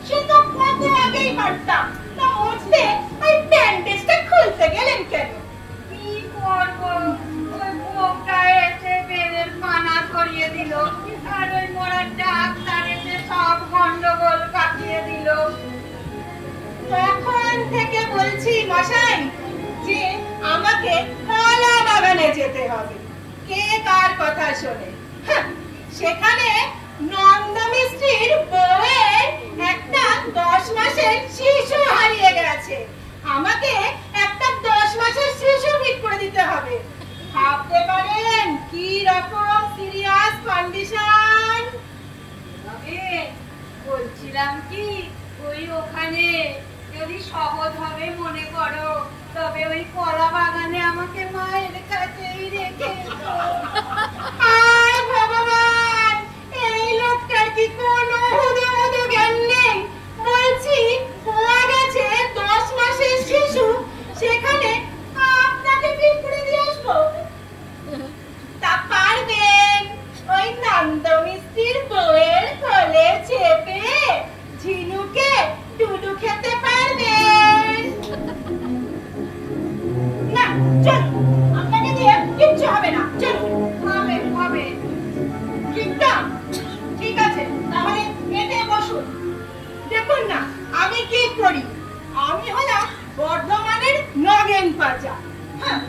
সে তো কত আগেই পারতাম, তা মরতে ওই ব্যান্ডেজটা খুলতে গেলেন কেন? কি করবো, ওই বোকটা এসে বেলের পানা করিয়ে দিল, আর ওই মরার ডাক্তার এসে সব গন্ডগোল কাটিয়ে দিল। তখন থেকে বলছি মশাই যে আমাকে কলা বাগানে যেতে হবে। কে কার কথা শোনে? হ্যাঁ, সেখানে নন্দ মিস্ত্রির বউয়ের একটা 10 মাসের শিশু হারিয়ে গেছে। আমাকে একটা 10 মাসের শিশু ঠিক করে দিতে হবে। ভাবতে পারেন কি রকম সিরিয়াস কন্ডিশন। নগেন, বলছিলাম কি, ওই ওখানে যদি সহজ হবে মনে করো, তবে ওই কলা বাগানে আমাকে মায়ের কাছেই রেখে এসো। আয় ভগবান, এই লোকটার কি কোনো হুদুহুদু জ্ঞান নেই? বলছি পাওয়া গেছে 10 মাসের শিশু, সেখানে আপনাকে ঠিক করে দিয়ে আসবো? তা পারবেন? ওই নন্দ মিস্ত্রির বউয়ের কোলে চেপে ঝিনুকে টুডু খেতে পারবেন? না, চলুন, আপনাকে দিয়ে কিচ্ছু হবে না, চলুন। হবে, হবে। ঠিক আছে, তাহলে এতে বসুন। দেখুন না আমি কি করি। আমি হলাম বর্ধমানের নগেন পাজা। হ্যাঁ,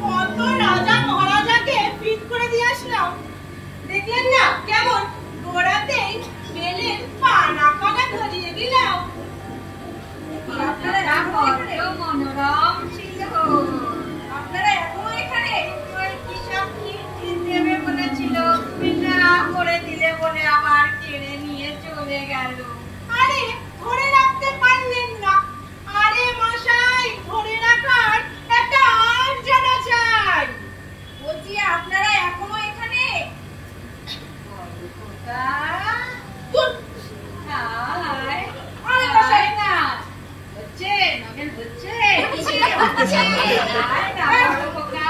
কত রাজা মহারাজাকে ফিট করে দিয়ে আসলাম। দেখলেন না কেমন গোড়াতেই বেলের পানা কটা ধরিয়ে দিলাম। আপনারা বড্ড মনোরম ছিল। আপনারা এখনো এখানে? ওই কি সব কি দেবে বলেছিল, না করে দিলে বলে আবার কেড়ে নিয়ে চলে গেল। আরে ধরে রাখতে পারলেন না? আরে মশাই, ধরে রাখার একটা আর্জনা চাই। বলছি আপনারা এখনো এখানে? ধুর, হায়, আরে মশাই, না হচ্ছে, নগেন হচ্ছে, হচ্ছে, হচ্ছে। হচ্ছে। আয় না বড় খোকা,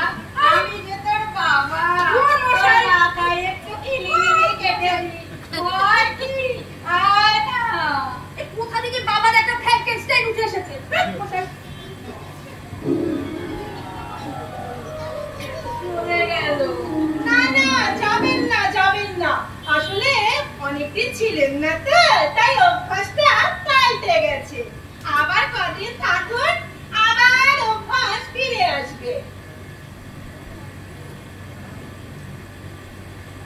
আমি যে তোর বাবা, ধুর মশাই। তোর মাথায় একটু খিলিমিলি কেটে দিই। হয় কি? আয় না। এ কোথা থেকে বাবার একটা ফ্র্যাঙ্কেনস্টাইন উঠে এসেছে? মশাই, চলে গেল। না না, যাবেন না, যাবেন না। আসলে অনেকদিন ছিলেন না তো, তাই অভ্যাসটা পাল্টে গেছে। আবার কদিন থাকুন, আবার অভ্যাস ফিরে আসবে।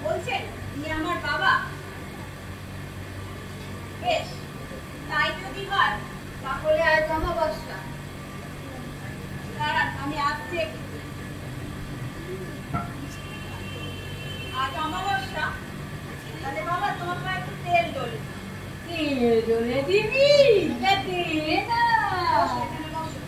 বলছেন ইনি আমার বাবা? বেশ, তাই যদি হয় তাহলে আজ অমাবস্যা। দাঁড়ান, আমি আসছি একটু। আজ অমাবস্যা, তাহলে বাবা তোমার পায়ে একটু তেল ডলে। তেল ডলে দিবি? দে না। বসো, এখানে বসো।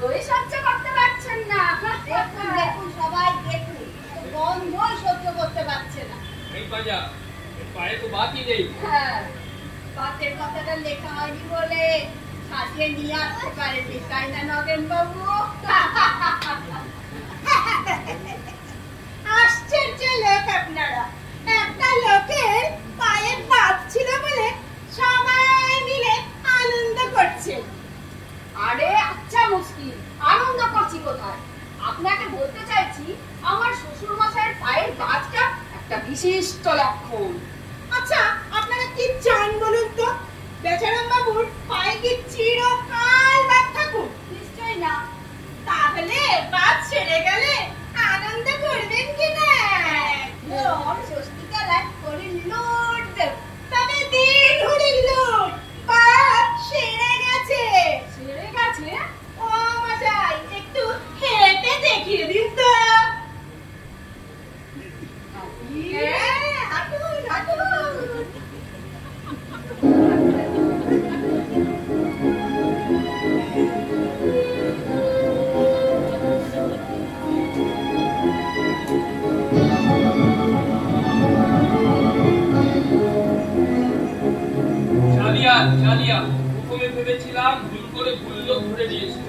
গন্ধই সহ্য করতে পারছেন না। দেখুন দেখুন সবাই দেখুন, গন্ধই সহ্য করতে পারছে না। এই বাজা, এর পায়ে তো বাতি নেই। হ্যাঁ, বাতের কথাটা লেখা হয়নি বলে সাজিয়ে নিয়ে আসতে পারেনি, তাই না নগেন বাবু? আশ্চর্য লোক আপনারা। একটা লোকের পায়ে বাত ছিল বলে সবাই মিলে আনন্দ করছে। আরে আচ্ছা মুশকিল, আনন্দ করছি কোথায়? আপনাকে বলতে চাইছি আমার শ্বশুর মশাইয়ের পায়ের বাতটা একটা বিশিষ্ট লক্ষণ। আচ্ছা, আপনারা কি চান বলুন তো? বেচারাম বাবুর পায়ে কি চিরকাল বাত থাকুক? নিশ্চয়ই না। তাহলে বাত ছেড়ে গেলে আনন্দ করবেন কিনা? একদম ষষ্ঠীতলায় করে লুট দেব। তবে দিন হরির লুট, বাত সেরে গেছে। ছেড়ে গেছে? ও মশাই, একটু হেঁটে দেখিয়ে দিন তো। হ্যাঁ, হাঁটুন হাঁটুন। চালিয়া চালিয়া, প্রথমে ভেবেছিলাম ভুল করে ভুল লোক ধরে দিয়েছে,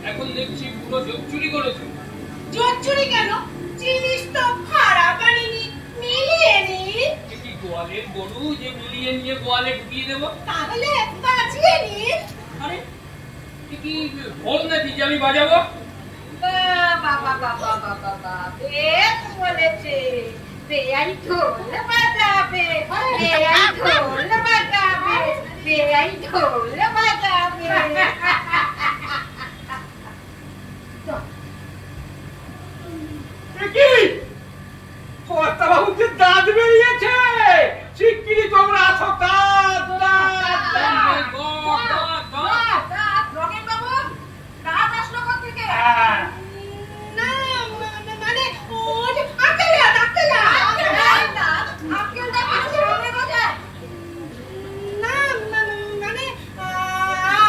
এখন দেখছি পুরো যোগ চুরি করেছে। জোর চুরি কেন? জিনিস তো খারাপ আনিনি, মিলিয়ে নিন। কি গোয়ালের গরু যে মিলিয়ে নিয়ে গোয়ালে ঢুকিয়ে দেবো? তাহলে বাঁচিয়ে নিন। আরে কি বল নাকি যে আমি বাজাবো? বাবা বাবা বাবা বাবা, বেশ বলেছে। বেআই ঢোল বাজাবে, বেআই ঢোল বাজাবে, বেআই ঢোল বাজাবে। কি কর্তাবাবুকে দাঁত বেরিয়েছে? শিগগিরই তোমরা আসো, দাঁত দাঁত দাঁত। রঙেন বাবু, দাঁত আসলো কোত্থেকে? হ্যাঁ, না, মানে ওই যে আক্কেল দাঁত, আক্কেল দাঁত। আক্কেল দাঁত কিসের রঙে বোঝায়? না, মানে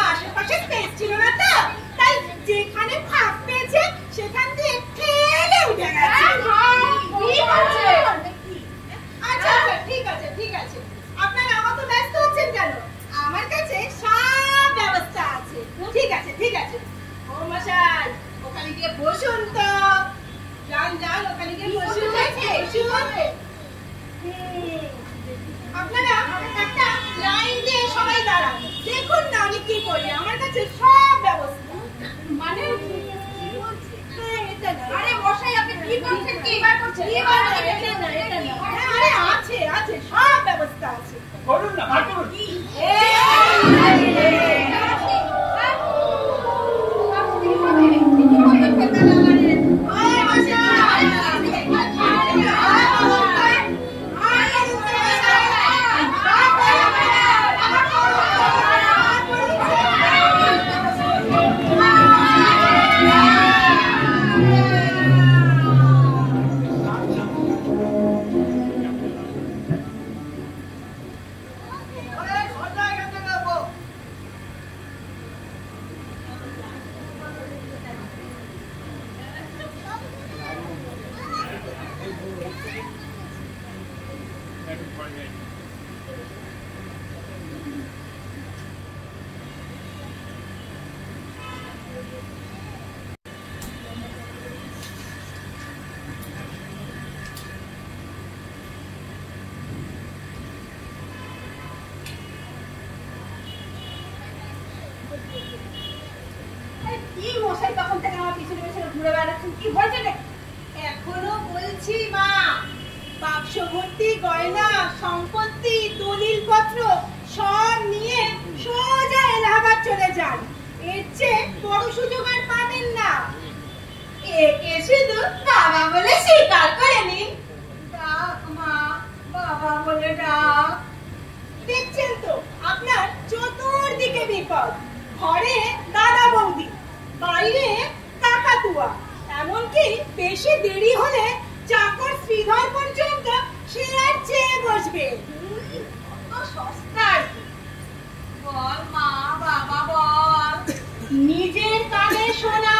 আশেপাশে স্পেস ছিল না তো, তাই যেখানে ফাঁক পেয়েছে সেখান দিয়ে ঠেলে উঠে গেছে। কি বলছে? আচ্ছা আচ্ছা, ঠিক আছে ঠিক আছে। আপনারা অত ব্যস্ত হচ্ছেন কেন? আমার কাছে সব ব্যবস্থা আছে। ঠিক আছে ঠিক আছে। ও মশাই, ওখানে গিয়ে বসুন তো। যান যান, ওখানে গিয়ে বসুন। বসুন। আপনারা একটা লাইন দিয়ে সবাই দাঁড়ান, দেখুন না আমি কি করি। আমার কাছে সব ব্যবস্থা। মানে হ্যাঁ, এটা না। আরে মশাই, আপনি কি করছেন? কি বার করছেন? কি বলবো? এটা না, এটা না। হ্যাঁ, আরে আছে আছে, সব ব্যবস্থা আছে। করুন না, হাঁটুন। কি মশাই তখন থেকে আমার পিছনে পিছনে ঘুরে বেড়াচ্ছেন? কি হয়েছে নাকি? এখনো বলছি মা, বাক্স ভর্তি গয়না সম্পত্তি দলিল পত্র সব নিয়ে সোজা এলাহাবাদ চলে যান। এর চেয়ে বড় সুযোগ আর পাবেন না। একে শুধু বাবা বলে স্বীকার করে নিন। ডাক মা, বাবা বলে ডাক। দেখছেন তো আপনার চতুর্দিকে বিপদ। ঘরে দাদা বৌদি, বাইরে কাকাতুয়া, এমনকি বেশি দেরি হলে চাকর শ্রীধর পর্যন্ত সে আর চেয়ে বসবে। তো সস্তা আর কি। বল মা, বাবা বল। নিজের কানে শোনা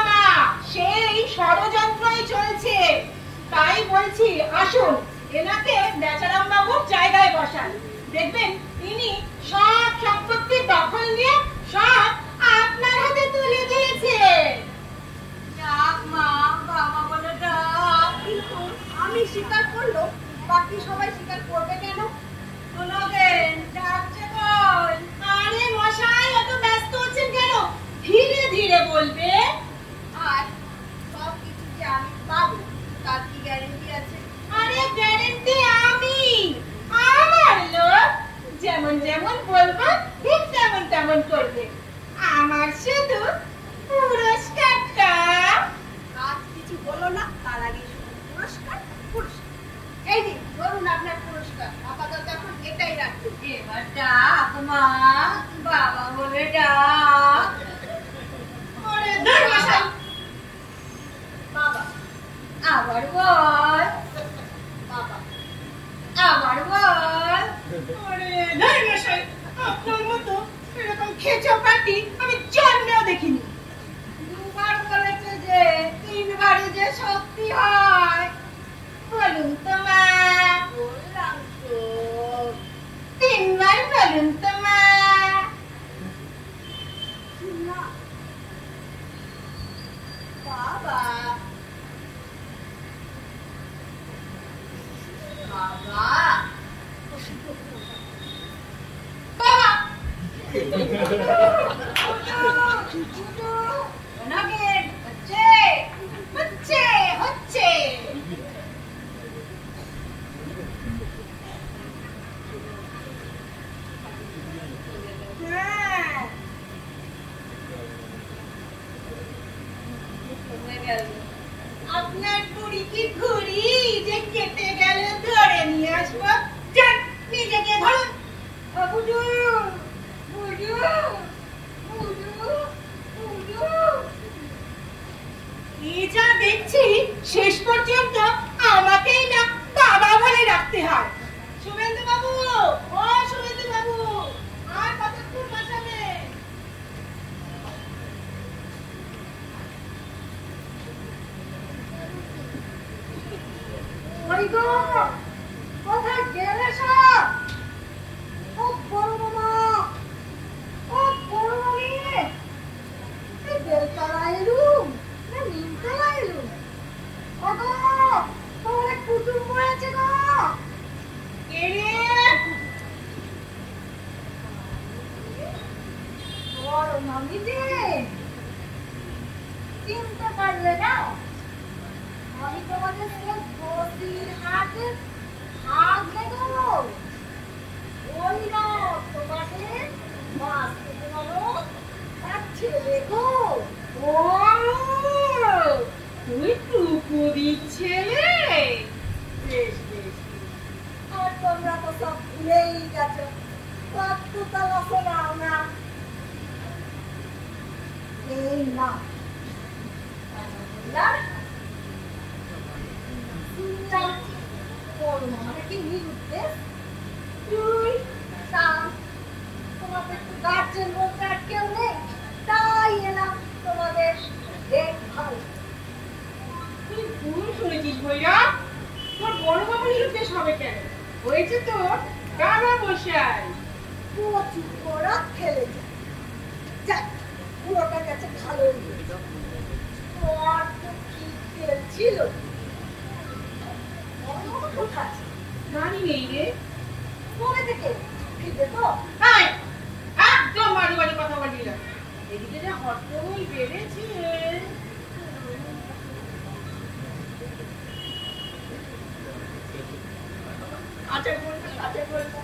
তাই বলছি আসুন এনাকে বেচারাম বাবুর জায়গায় বসান, দেখবেন ইনি সব সম্পত্তি দখল নিয়ে সব আপনার হাতে তুলে দিয়েছে। ডাক মা, বাবা বলে ডাক। কিন্তু আমি স্বীকার করলো, বাকি সবাই স্বীকার করবে কেন? শোনাবেন ডাকছে কই? আরে মশাই এত ব্যস্ত হচ্ছেন কেন, ধীরে ধীরে বলবে। আর সব কিছু যে আমি পাবো তার কি গ্যারেন্টি আছে? আরে গ্যারেন্টি আমি, আমার লোক যেমন যেমন বলবো ঠিক তেমন তেমন করবে। আমার শুধু পুরস্কারটা। আজ কিছু বলো না, তার আগে শুধু পুরস্কার পুরস্কার। এই যে ধরুন আপনার পুরস্কার, আপাতত এখন এটাই রাখুন। এবার ডাক মা, বাবা বলে ডাক। ওরে ধুর মশাই, বাবা আবার বল, বাবা আবার বল। ওরে ধুর মশাই, আপনার মতো এরকম খেচো পাটি আমি জন্মেও দেখিনি। দুবার বলেছে যে তিনবারই যে সত্যি হয়। বলুন তো মা, বললাম তো। তিনবার বলুন তো মা। না। বাবা বাবা বাবা, ওনাকে হচ্ছে হচ্ছে হচ্ছে। হ্যাঁ, কমে গেল। আপনার বুড়ি কি ঘুড়ি যে কেটে গেল ধরে নিয়ে আসবো। যান, নিজেকে ধরুন। বুঝু বুঝু বুঝু বুঝু। এই যা দেখছি শেষ পর্যন্ত আমাকেই না বাবা বলে রাখতে হয়। শুভেন্দু বাবু, ও শুভেন্দু বাবু, আর কতক্ষণ বসাবে? ওই গো, কোথায় গেলে সব? ও বড় মামা, ও বড় মামি, এই বেলতলা এলুম না নিমতলা এলুম? ও গো, তোমার কুটুম হয়েছে গো। কে রে? বড় মামি যে, চিনতে পারলে না? আমি তোমাদের সঙ্গে বসির হাতে হাত দেবো। ওই না তোমাদের মাছ থেকে বলো তার ছেলে গো। ও, তুই টুকুরির ছেলে? বেশ বেশ। আর তোমরা তো সব ভুলেই গেছো, কত তলা শোনাও না। এই না শুনলাম বড় মামাকে কি নিরুদ্ধে তুই তা তোমাদের তো গার্জেন বলতে আর কেউ নেই, তাই এলাম তোমাদের দেখভাল। তুই ভুল শুনেছিস ভাইয়া, তোর বড় বাবা নিরুদ্দেশ হবে কেন? হয়েছে তোর বাবা বসাই। প্রচুর ওরা খেলে যায়, যাক পুরোটা গেছে ভালোই হয়েছে। আর তো কি খেলছিল কোথায় জানি নেই রে। মনে থেকে ফিরবে তো? আয়, একদম বাজে বাজে কথা বলবি না। এদিকে যে হট্টগোল বেড়েছে। আচ্ছা বলবো, আচ্ছা বলবো।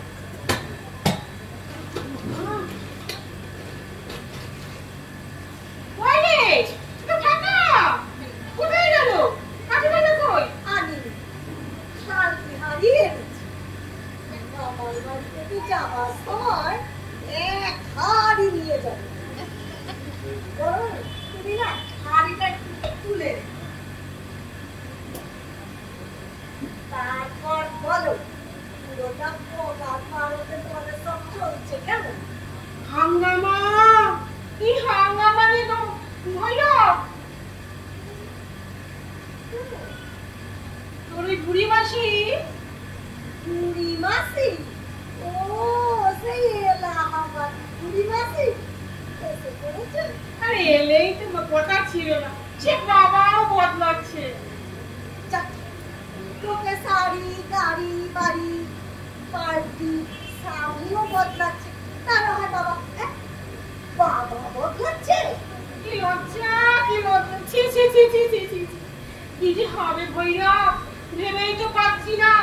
কই রে? তো কাকা কোথায় গেল? কাকা গেল কই? আনি শান্তি হারিয়ে গেছে। আমার বাড়ি থেকে যাওয়ার সময় এক হাড়ি নিয়ে যাবে। তুমি না হাড়িটা একটু তুলে রেখো। তারপর বলো পুরোটা পোকার মারতে তোমাদের সব চলছে কেমন? হাঙ্গামা, কি হাঙ্গামা রে গো ভাইয়া। মাসি, ও সেই এলাহাবাদ বুড়ি মাসি এসে পড়েছেন। আরে এলেই তো কথা ছিল না, সে বাবাও বদলাচ্ছে। যাক, তোকে শাড়ি গাড়ি বাড়ি পাল্টি স্বামীও বদলাচ্ছে, তা না হয় বাবা বাবা বদলাচ্ছে। কি লজ্জা, কি লজ্জা, ছি ছি ছি ছি ছি ছি ছি। কি যে হবে ভৈরব, ভেবেই তো পাচ্ছি না।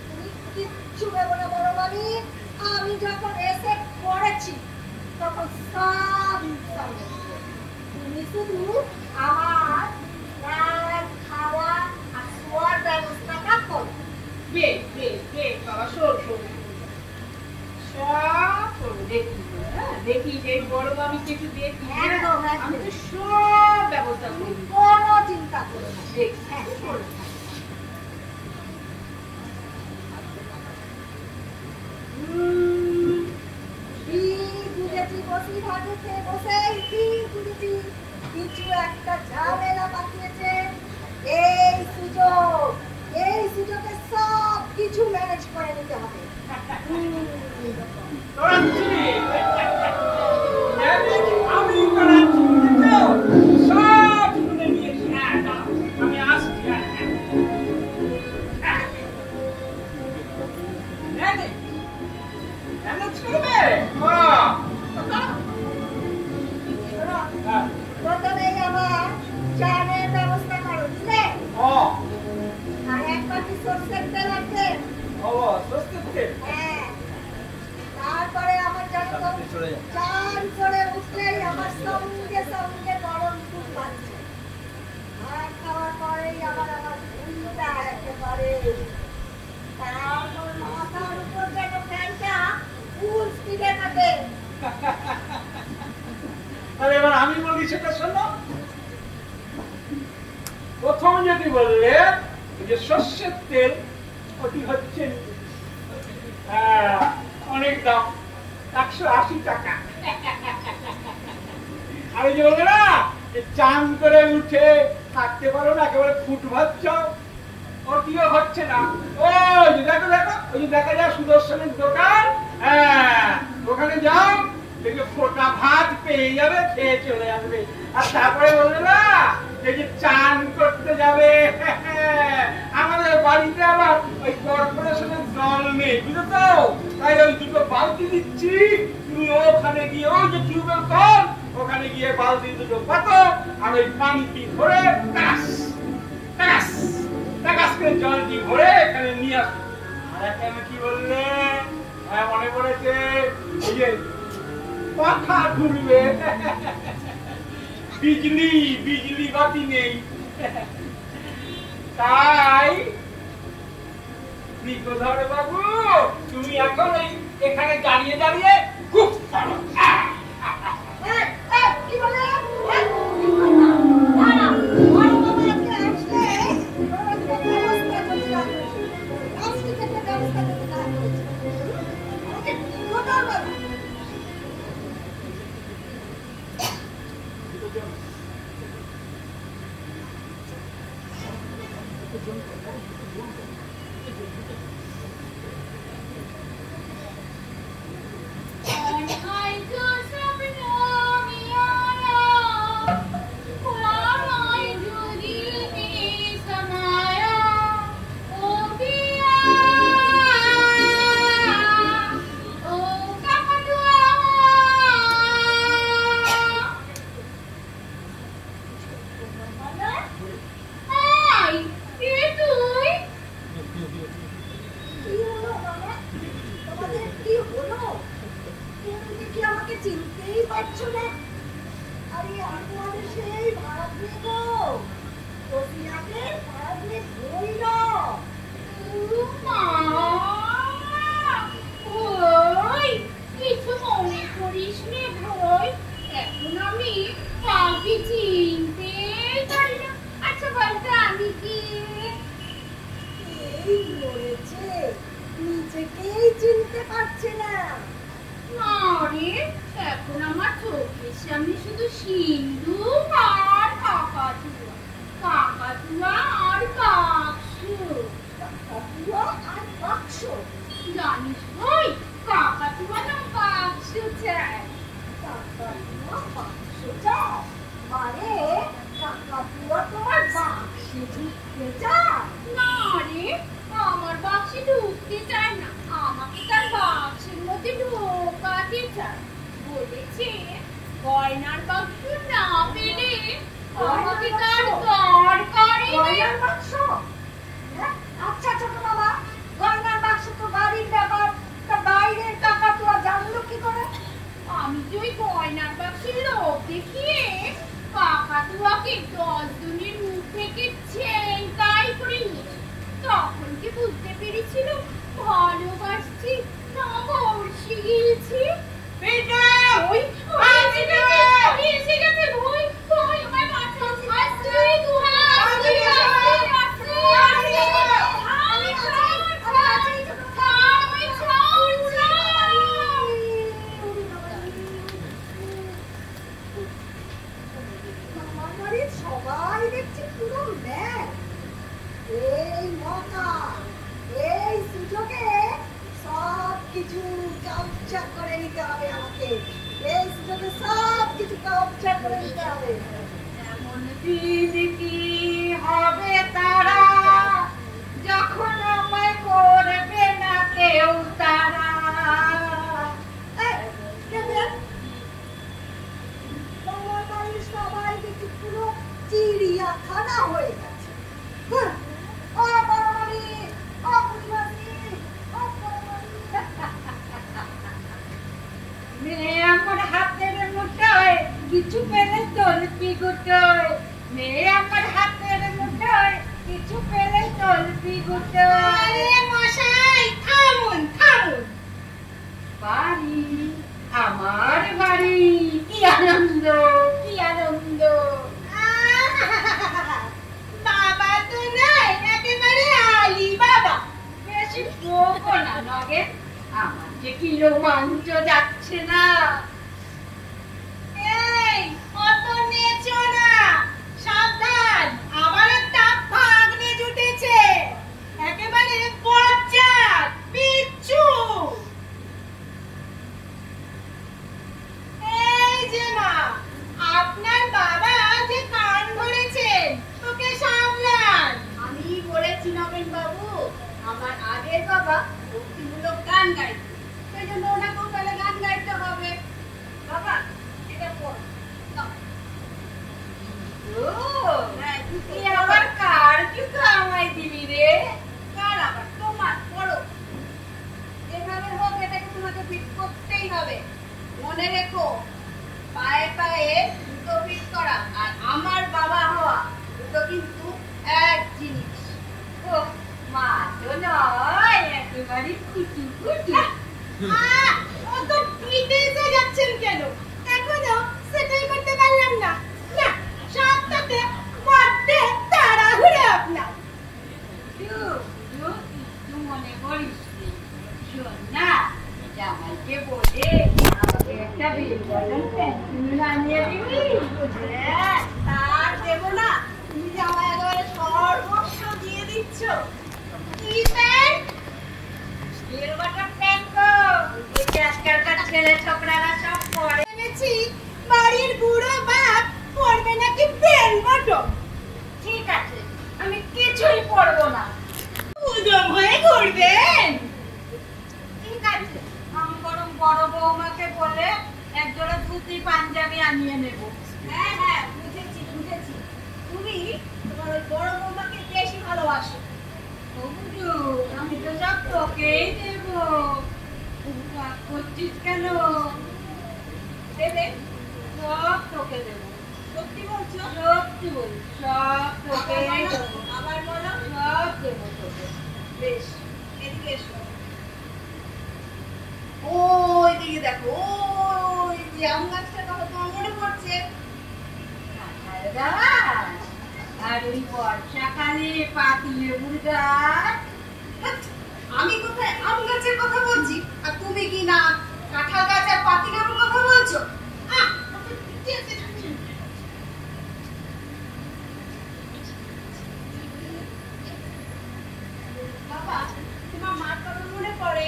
তুমি কিচ্ছু ভেবো না বড় মানি, আমি যখন এসে পড়েছি তখন সব সামনে ছিল। তুমি শুধু আমার খাওয়া আর শোয়ার ব্যবস্থাটা করো। বেশ বেশ বেশ বাবা, শোন শোন, সব করবো, দেখি দেখি যে বড় আমি কিছু দেখি, একদম, একদম। আমি তো সব ব্যবস্থা তুমি করবো। কোনো চিন্তা করো না। দেখি, হ্যাঁ, শোন। বুঝেছি, বসি ভাজতে বসেই ঠিক বুঝেছি কিছু একটা ঝামেলা পাকিয়েছে। এই সুযোগে সব কিছু ম্যানেজ করে নিতে হবে। আমি করাচ্ছি, সব শুনে নিয়েছি। হ্যাঁ, দাঁড়াও, আমি আসছি। ম্যানেজ করবে? প্রথমেই আমার চানের ব্যবস্থা করো, বুঝলে? আর এক বাটি সরষের তেল আছে। হ্যাঁ, তারপরে আমার জানো তো চান করে উঠলেই আমার সঙ্গে সঙ্গে গরম দুধ বাজছে। ভাত খাওয়ার পরেই আমার ঘুমটা একেবারে। তারপর মাথার উপর যেন ফ্যানটা ফুল স্পিডে থাকে। তাহলে এবার আমি বলি, সেটা শোনো। প্রথম যদি বললে যে সর্ষের তেল, ওটি হচ্ছে অনেক দাম, 180 টাকা। আর ওই যে বলবে না যে চান করে উঠে থাকতে পারো না, একেবারে ফুট ভাত চাও, ওটিও হচ্ছে না। ওই যে দেখো দেখো, ওই যে দেখা যায় সুদর্শনের দোকান, ওখানে যাও, দেখবে ফোটা ভাত পেয়ে যাবে, খেয়ে চলে আসবে। আর তারপরে বলবে না এই যে চান করতে যাবে, আমাদের বাড়িতে আবার ওই কর্পোরেশনের জল নেই, বুঝলো তো, তাই ওই দুটো বালতি দিচ্ছি, তুমি ওখানে গিয়ে ওই যে টিউবওয়েল কল, ওখানে গিয়ে বালতি দুটো পাতো, আর ওই পানিটি ভরে টাকাস টাকাস টাকাস করে জলটি ভরে এখানে নিয়ে আসো। আর এখানে কি বললে, মনে পড়েছে, এই যে পাখা ঘুরবে, বিজলি বাতি নেই, তাই বিকোধর বাবু তুমি এখন এখানে দাঁড়িয়ে দাঁড়িয়ে খুব করো। কি বলে? বড় বাবা আজকে আসলে একটা ব্যবস্থা করতে হবে। আজকে একটা ব্যবস্থা করতে হবে। আমাকে কথা বলো। চিনতেই পারছো না? আরে আমাদের সেই ভাগ্নে গো, রবিরাতের ভাগ্নে ধইল। ওই কিছু মনে করিস নে ভাই, এখন আমি কাউকে চিনতে পারি না। আচ্ছা বলতো আমি কি? এই মরেছে, নিজেকেই চিনতে পারছে না। না রে, এখন আমার চোখের সামনে শুধু সিন্ধুক আর কাকাতুয়া, কাকাতুয়া আর বাক্স। কাকাতুয়া আর বাক্স, জানিস ওই কাকাতুয়া না বাক্স চাই। কাকাতুয়া বাক্স চাও? মানে কাকাতুয়া তোমার বাক্সে ঢুকতে চায়? না রে, আমার বাক্সে ঢুকতে চায় না, আমাকে তার বাক্সের মধ্যে ঢোকাতে চায়। বলেছে গয়নার বাক্স না পেলে আমাকে তার দরকারই নেই। গয়নার বাক্স? হ্যাঁ? আচ্ছা ছোট বাবা, গয়নার বাক্স তো বাড়ির ব্যাপার, তা বাইরের কাকাতুয়া জানলো কি করে? আমি যে ওই গয়নার বাক্সের লোভ দেখিয়ে কাকাতুয়াকে 10 জনের মুখ থেকে ছেঁকাই করে নিয়েছি। তখন কি বুঝতে পেরেছিল ভালোবাসছি না বর্ষে গিয়েছি? বেটা ওই এসে গেছে ভই ভই আমার মাথা আসছে আমার বাড়ির সবাই দেখছি পুরো ম্যান। এই মকা, এই সুযোগে সব কিছু কাপচার করে নিতে হবে আমাকে। এই সুযোগে সব কিছু কাপচার করে নিতে হবে। এমন দিন কি হবে তারা যখন আমায় করবে না কেউ তারা। এই, কে রে? আমার বাড়ির সবাই দেখছি পুরো চিড়িয়াখানা হয়ে গেছে। হ্যাঁ, ও বড়মানি, ও বুড়িমানি, ও বড়মানি। মেয়ে আমার হাতের মুঠোয় কিছু পেলে তলপি গুটোয়। মেয়ে আমার হাতের মুঠোয় কিছু পেলে তলপি গুটোয়। আরে মশাই থামুন থামুন। বাড়ি আমার বাড়ি, কি আনন্দ কি আনন্দ। বাবা তো নয়, একেবারে আলি বাবা। বেশি বকো না নগেন, আমার যে কি রোমাঞ্চ যাচ্ছে না। এই অত নেচো না, সাবধান, আবার তাপ ভাগ্নে জুটেছে। একেবারে বজ্জাত পিচ্ছু। এই যে মা, আপনার বাবা যে কান ধরেছেন, তোকে সামলান। আমি বলেছি নবীন বাবু, আমার আগের বাবা ভক্তিমূলক গান গাইত, সেই জন্য ওনাকেও তাহলে গান গাইতে হবে। বাবা এটা পড়ো। নাও। ও, হ্যাঁ, তুই আবার কার কি কামাই দিবি রে? কার আবার? তোমার পড়ো। যেভাবে হোক এটাকে তোমাকে ফিট করতেই হবে। মনে রেখো, পায়ে পায়ে দুটো ফিট করা আর আমার বাবা হওয়া দুটো কিন্তু এক জিনিস। ও মা তো নয়, একেবারে কুটু কুটু। অত বিদেশে যাচ্ছেন কেন? এখনো সেটাই করতে পারলাম না। না, সবটাতে বড্ডে তাড়াহুড়ো আপনার। কিছু মনে করিস নি। শোন না, জামাইকে বলে আমাকে একটা বেলবটন পেন্সিল আনিয়ে দিবি। হ্যাঁ, তার দেবো না? তুমি যে আমায় একেবারে সর্বস্ব দিয়ে দিচ্ছ। কি প্যান্ট? বেলবটন প্যান্ট গো, এই যে আজকালকার ছেলে ছোকরারা সব পরে। এনেছি বাড়ির বুড়ো বাপ পড়বে নাকি বেল বটন। ঠিক আছে, আমি কিছুই পরবো না। উদম হয়ে ঘুরবেন। ঠিক আছে, আমি বরং বড় বৌমাকে বলে একজোড়া ধুতি পাঞ্জাবি আনিয়ে নেব। হ্যাঁ হ্যাঁ, বুঝেছি বুঝেছি। তুমি তোমার ওই বড় বৌমাকে বেশি ভালোবাসো। ও বুঝু, আমি তো সব তোকেই দেব। রাগ করছিস কেন? দেবে? সব তোকে দেব। সত্যি বলছো? সত্যি বলি, সব তোকে দেব। আবার বলো। সব দেব তোকে। বেশ, এদিকে এসো। ওই দিকে দেখো, ওই যে আম গাছটার কথা তোমার মনে পড়ছে? কাঁঠাল গাছ আর ওই বর্ষাকালে পাতি লেবুর গাছ। আমি কোথায় আম গাছের কথা বলছি আর তুমি কি না কাঁঠাল গাছ আর পাতি লেবুর কথা বলছো? বাবা, তোমার মার কথা মনে পড়ে?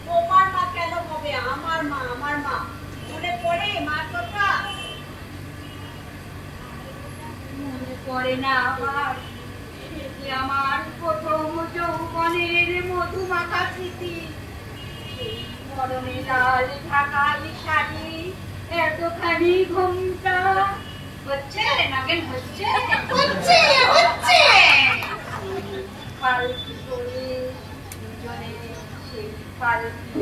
তোমার মা কেন হবে? আমার মা, আমার মা। মনে পড়ে মার কথা? মনে পড়ে না আমার? সে যে আমার প্রথম যৌবনের মধুমাখা স্মৃতি। সেই মরণে লাল ঢাকাই শাড়ি, এতখানি ঘুমটা। হচ্ছে নাগেন, হচ্ছে হচ্ছে হচ্ছে পালকি করে দুজনে সেই পালকি।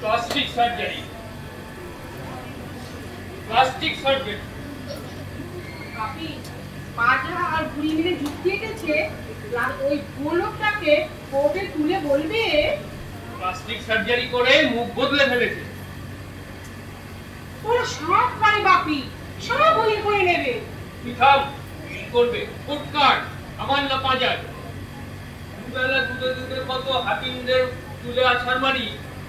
Plastic surgery, plastic surgery. কাকি পাজা আর বুড়ি মিলে যুক্তি এঁকেছে, আর ওই গোলকটাকে কোর্টে তুলে বলবে প্লাস্টিক সার্জারি করে মুখ বদলে ফেলেছে। ওরা সব পারে বাপি, সব বই করে নেবে। তুই থাম, কি করবে? ফুটকাট আমার না পাঁজার। দুবেলা দুধে দুধে কত হাকিমদের তুলে আছাড় মারি,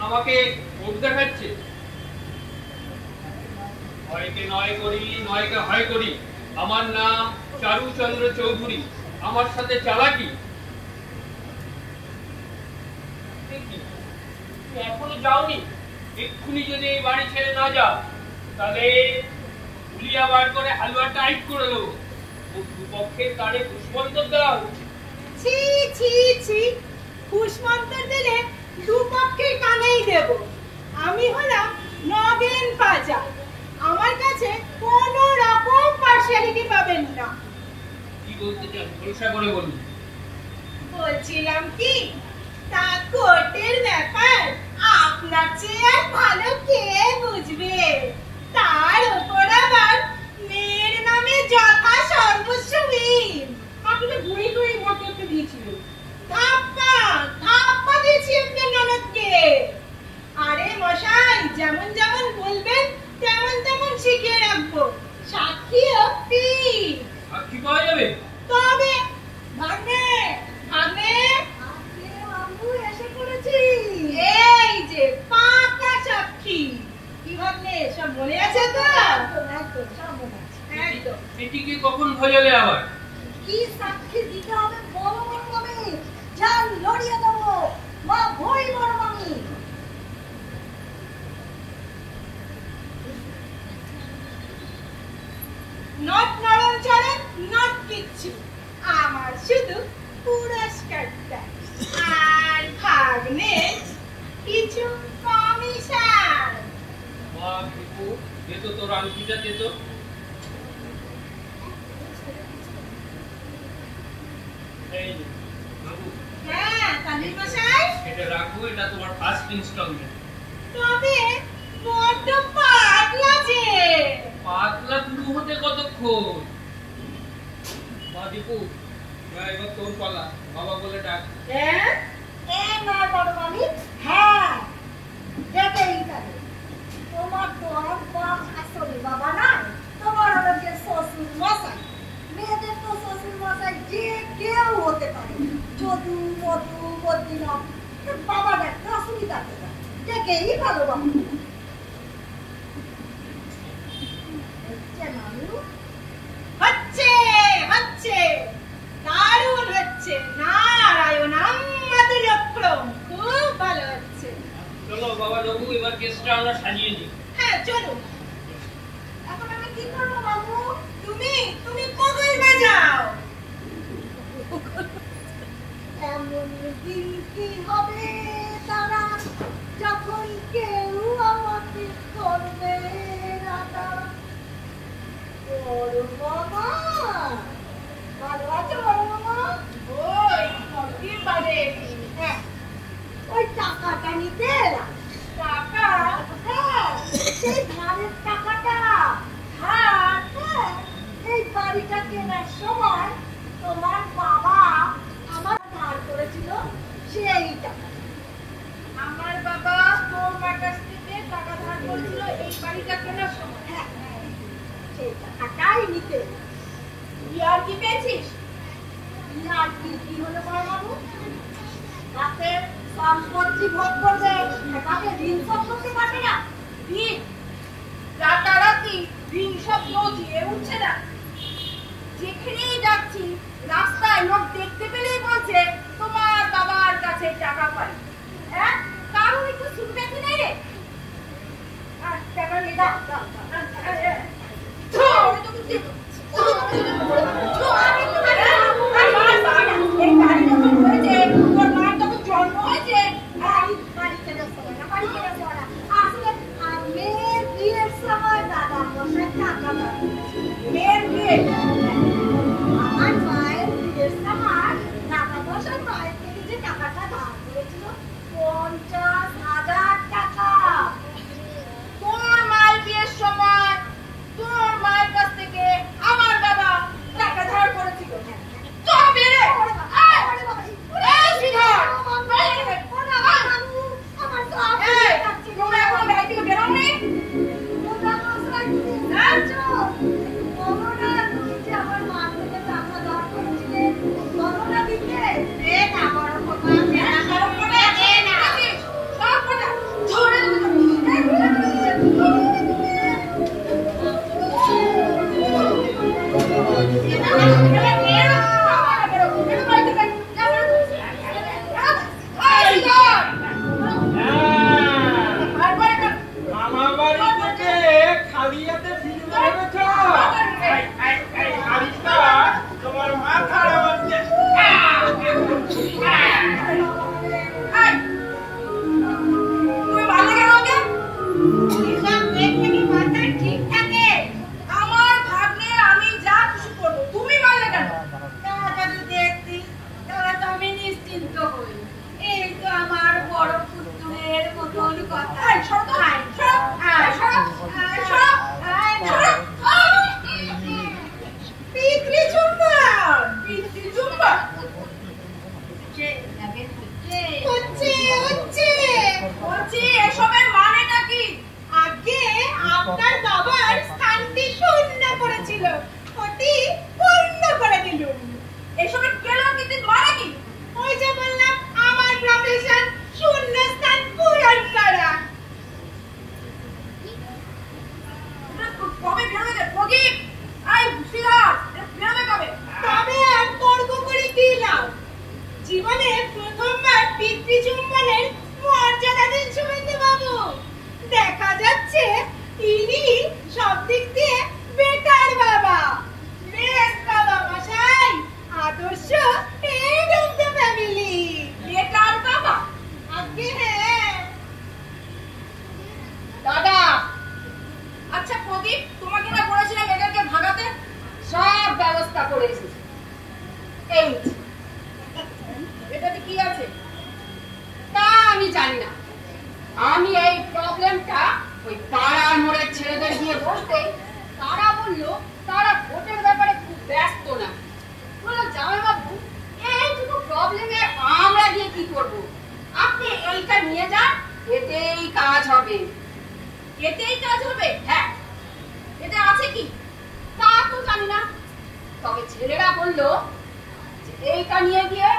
আমাকে ভোট দেখাচ্ছে। হয়কে নয় করি, নয়কে হয় করি। আমার নাম চারুচন্দ্র চৌধুরী, আমার সাথে চালাকি। এখনো যাওনি? এক্ষুনি যদি এই বাড়ি ছেড়ে না যাও, তাহলে গুলিয়া বার করে হালুয়া টাইট করে দেবো। দুপক্ষের কানে পুষ্পন্তর দেওয়া হচ্ছে। ছি ছি ছি, পুষ্পান্তর দিলে দুপক্ষের কানেই দেব। আমি হলাম নগেন পাজা, আমার কাছে কোনো রকম পার্সিয়ালিটি পাবেন না। কি বলতে চান ভরসা করে বলুন। বলছিলাম কি, তা কোর্টের ব্যাপার আপনার চেয়ে আর ভালো কে বুঝবে? তার উপর আবার মেয়ের নামে যথা সর্বস্বহীন। আপনি তো বুড়ি বুড়ি মত করতে দিয়েছিল। ধাপ্পা ধাপ্পা দিয়েছি আপনার ননদকে। আরে মশাই, যেমন যেমন বলবেন তেমন তেমন শিখিয়ে রাখবো। সাক্ষী অব্দি। সাক্ষী পাওয়া যাবে? তবে ভাগ্নে ভাগ্নে আজকে আম্মু এসে পড়েছি। এই যে পাকা সাক্ষী। কি ভাগ্নে, সব মনে আছে তো? একদম একদম সব মনে আছে। একদম। এটিকে কখন ভজালে আবার? কি সাক্ষী দিতে হবে বড় বড় মামি, জান লড়িয়ে দেবো। মা ভই বড় মামি। নট নরম চরণ, নট কিচ্ছু। আমার শুধু পুরস্কারটা আর ভাগ্নে কিছু কমিশন। মা ভিকু যেত তোর আংটিটা যেত। এই যে, বাবু, হ্যাঁ তানির মশাই। এটা রাখো, এটা তোমার ফার্স্ট ইনস্টলমেন্ট। তবে বড্ড পাতলা যে। পাতলা পুরু হতে কতক্ষণ? মা দীপু, এবার তোর পালা, বাবা বলে ডাক। হ্যাঁ এ নয় বড় মামি, হ্যাঁ যেতেই পারে। তোমার তো একদম আসলে বাবা নাই, তোমার হলো যে শ্বশুর মশাই। মেয়েদের তো শ্বশুর মশাই যে কেউ হতে পারে, যদু মধু বদিনা। বাবা ডাকতে অসুবিধা নেই, ডেকেই ভালো বাবা। হচ্ছে মামু, হচ্ছে হচ্ছে, দারুণ হচ্ছে। নারায়ণ আমাদের খুব ভালো হচ্ছে। চলো বাবা বাবু, এবার কেসটা আমরা সাজিয়ে দিই। হ্যাঁ চলুন। এখন আমি কি করবো মামু? তুমি তুমি পগল বাজাও। এমন দিন কি হবে তারা, যখন কেউ আমাকে করবে না তারা। মামা ভালো আছো বড় মামা? ওই কতদিন বাদে হ্যাঁ, ওই টাকাটা নিতে এলাম। টাকা হ্যাঁ, সেই ধারের টাকাটা। হ্যাঁ, এই বাড়িটা কেনার সময় তোমার বাবা আমার ধার করেছিল সেই টাকা। আমার বাবা তোর মার কাছ থেকে টাকা ধার করেছিল এই বাড়িটা কেনার সময়। হ্যাঁ, সেই টাকাটাই নিতে। তুই আর কি পেয়েছিস? আর কি হলো বড় বাবু? তাতে সম্পত্তি ভোগ করবে, তাকে ঋণ শোধ করতে পারবে না। ঋণ? রাতারাতি ঋণ শব্দ দিয়ে উঠছে না। যেখানেই যাচ্ছি রাস্তায় লোক দেখতে পেলেই বলছে তোমার বাবার কাছে টাকা পাই। হ্যাঁ, কারণ একটু শুনবে নেই রে। আর টাকা নিয়ে দাও। এই বাড়ি যখন হয়েছে তোর মার তখন জন্ম হয়েছে। বাড়ি কেনার সময় না, বাড়ি কেনার সময় না। আসলে মেয়ের বিয়ের সময় দাদা মশাই টাকা ধার করেছিল। মেয়ের বিয়ে? আমার মায়ের বিয়ের সময় দাদা মশাই মায়ের থেকে যে টাকাটা ধার করেছিল 50,000 টাকা। তোর মায়ের বিয়ের সময় তোর মায়ের কাছ থেকে আমার বাবা টাকা ধার করেছিল। তবে রে এই শ্রীধর, আমার তো এই, তোমরা এখন বাড়ি থেকে বেরোনি? সব কটা ধরে আমার বাড়ি থেকে খালি হাতে ফিরবে ভেবেছ? এই হাড়িটা তোমার মাথার মধ্যে। তুমি ভালো কেন ওকে? ঠিক থাকে। আমার ভাগ্নে আমি যা খুশি করবো, তুমি মারলে কেন? আমি নিশ্চিন্ত হই। এই তো আমার বড় পুত্রের মতন কথা। এই, সরো তো। সরো, সরো, সরো, সরো। পিতৃজুম্বা, পিতৃজুম্বা। বলছি এসবের মানেটা কি? আগে আপনার বাবার স্থানটি শূন্য করেছিল, ওটি পূর্ণ করে দিলুম। এসবের কেলাঙ্কিতির মানে কি? ওই যে বললাম আমার প্রফেশন শূন্য স্থান পূরণ করা। কবে বেরোবে প্রদীপ? এই শ্রীধর, বেরোবে কবে? তবে আর তর্ক করে কি লাভ? জীবনে প্রথমবার পিতৃচুম্বনের মর্যাদা দিন শুভেন্দু বাবু। দেখা যাচ্ছে ইনি সব দিক দিয়ে বেটার বাবা। বেশ বাবা মশাই, আদর্শ এরকম তো ফ্যামিলি। বেটার বাবা? আগে হ্যাঁ। দাদা, আচ্ছা প্রদীপ, তোমাকে না বলেছিলাম এদেরকে ভাগাতে? সব ব্যবস্থা করে এসেছি। এই এটাতে কি আছে? তা আমি জানি না। আমি এই প্রবলেমটা ওই পাড়ার মোড়ের ছেলেদের দিয়ে বলতে তারা বললো তারা ভোটের ব্যাপারে খুব ব্যস্ত না। বললো জামাইবাবু, এইটুকু প্রবলেমে আমরা গিয়ে কি করবো? আপনি এইটা নিয়ে যান, এতেই কাজ হবে। এতেই কাজ হবে? হ্যাঁ। এতে আছে কি? তা তো জানি না, তবে ছেলেরা বললো যে এইটা নিয়ে গিয়ে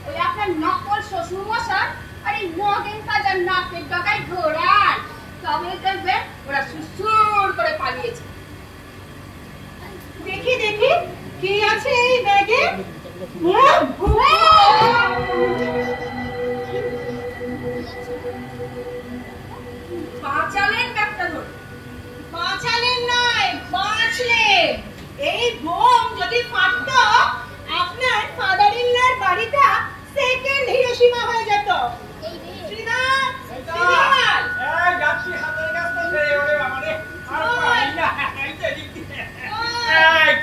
ওই আপনার নকল শ্বশুর মশাই আর এই নগেন কাজার নাকের ডগায় ঘোরান, তবে দেখবে ওরা সুসুর করে পালিয়েছে। দেখি দেখি কি আছে এই ব্যাগে। বাঁচালেন ব্যাগটা ধরে। বাঁচালেন নয়, বাঁচলেন। এই বোম যদি ফাটতো আপনার ফাদার ইন লর বাড়িটা সেকেন্ড হিরোশিমা হয়ে যেত। শ্রীধর, শ্রীধর, যাচ্ছি হাতের কাছে ওরে বাবা রে। আর পারি না। এই যে দিদি। এই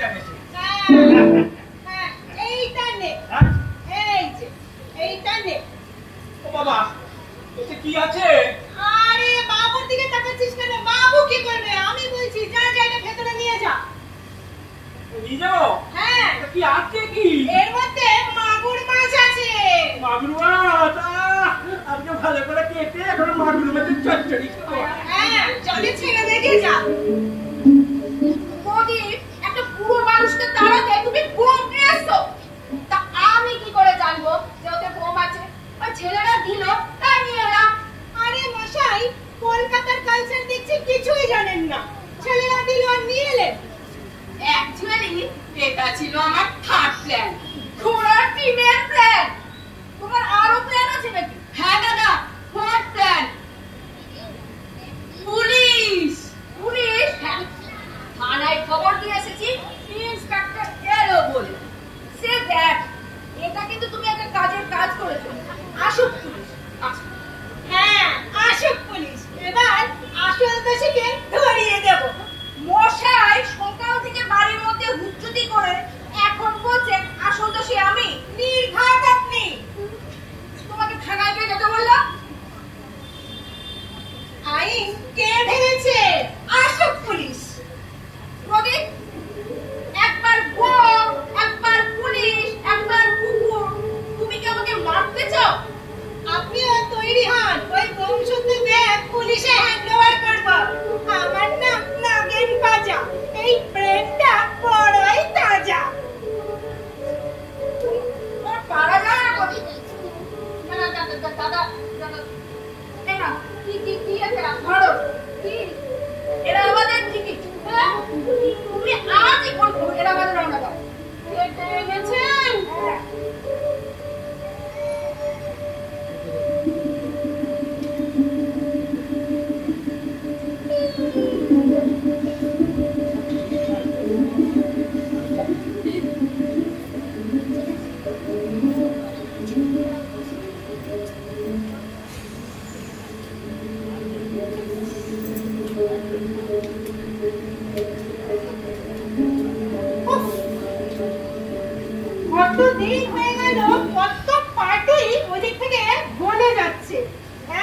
দিন হয়ে গেল কত পার্টি ওদিক থেকে বলে যাচ্ছে,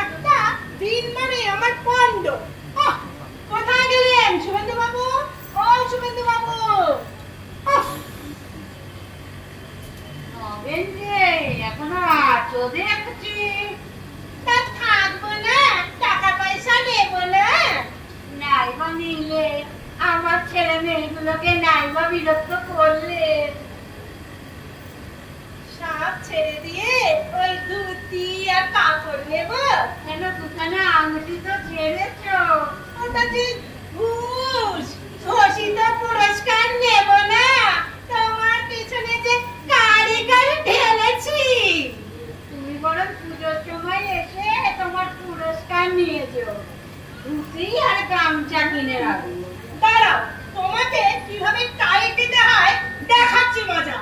একটা দিন মানে আমার পণ্ড। কোথায় গেলেন শুভেন্দু বাবু? ও শুভেন্দু বাবু, এখনো আছো দেখছি। তা থাকবো না, টাকা পয়সা নেবো না। নাইবা নিলে আমার ছেলে মেয়েগুলোকে নাইবা বিরক্ত করলে। সব ছেড়ে দিয়ে ওই ধুতি আর কাপড় নেবো। কেন দুখানা আঙুটি তো ছেড়েছো? ওটা যে ঘুষ, ঘোষিত পুরস্কার নেব না। তোমার পিছনে যে গাড়ি গাড়ি ঢেলেছি। তুমি বরং পুজোর সময় এসে তোমার পুরস্কার নিয়ে যেও। ধুতি আর গামছা কিনে রাখবো। দাঁড়াও, তোমাকে কিভাবে টাই দিতে হয় দেখাচ্ছি মজা।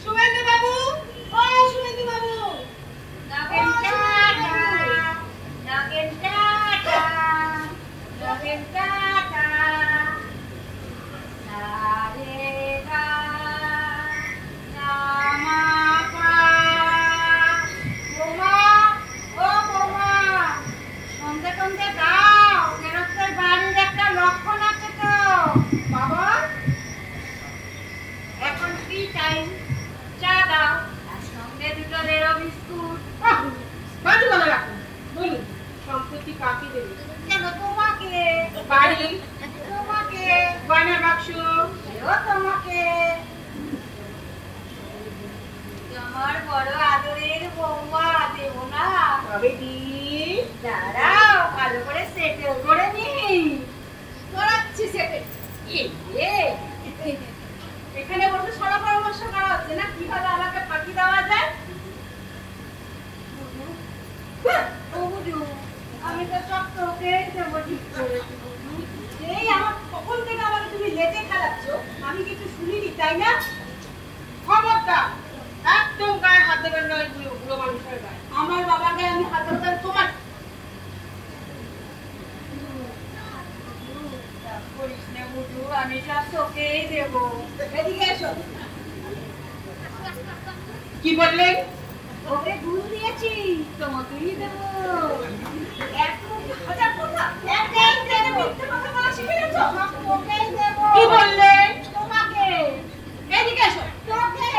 শুভেন্দু বাবু, ও শুভেন্দু বাবু, Nagen tata, Nagen tata, Nagen tata. সারে গা, মা পা। বোমা, ও বোমা, সন্ধে সন্ধে দাও, গেরস্তের বাড়ির একটা লক্ষণ আছে তো। বাবা, এখন কি টাইম? চা দাও আর সঙ্গে দুটো রেড়ো বিস্কুট। বাজু বলে রাখুন, বলুন সম্পত্তি কাকে দেবে? কেন তোমাকে? বাড়ি, তোমাকে, গয়নার বাক্স, সেও তোমাকে। তোমার বড় আদরের বৌমা দেবো না? তবে দি দাঁড়াও, ভালো করে সেটেল করে নি। করাচ্ছি সেটে। এখানে বসে সারা পরামর্শ করা হচ্ছে না কিভাবে আমাকে ফাঁকি দেওয়া যায়। ও বুঝু, আমি তো সব তোকেই দেবো ঠিক করেছি। এই আমার কখন থেকে আমাকে তুমি লেজে খেলাচ্ছ, আমি কিছু শুনিনি তাই না? খবরদার, একদম গায়ে হাত দেবেন না ওই বুড়ো মানুষের গায়ে। আমার বাবার গায়ে আমি হাত দেবো তাহলে তোমার। করিস না বুঝু, আমি সব তোকেই দেবো। এদিকে এসো। কি বললেন? ওকে ভুল দিয়েছি, তোমাকেই দেবো। এত হাজার কথা, একটাই ট্রেনে মিথ্যে কথা বলা শিখে গেছো? তোকেই দেবো। কি বললেন? তোমাকে। এদিকে এসো। তোকে।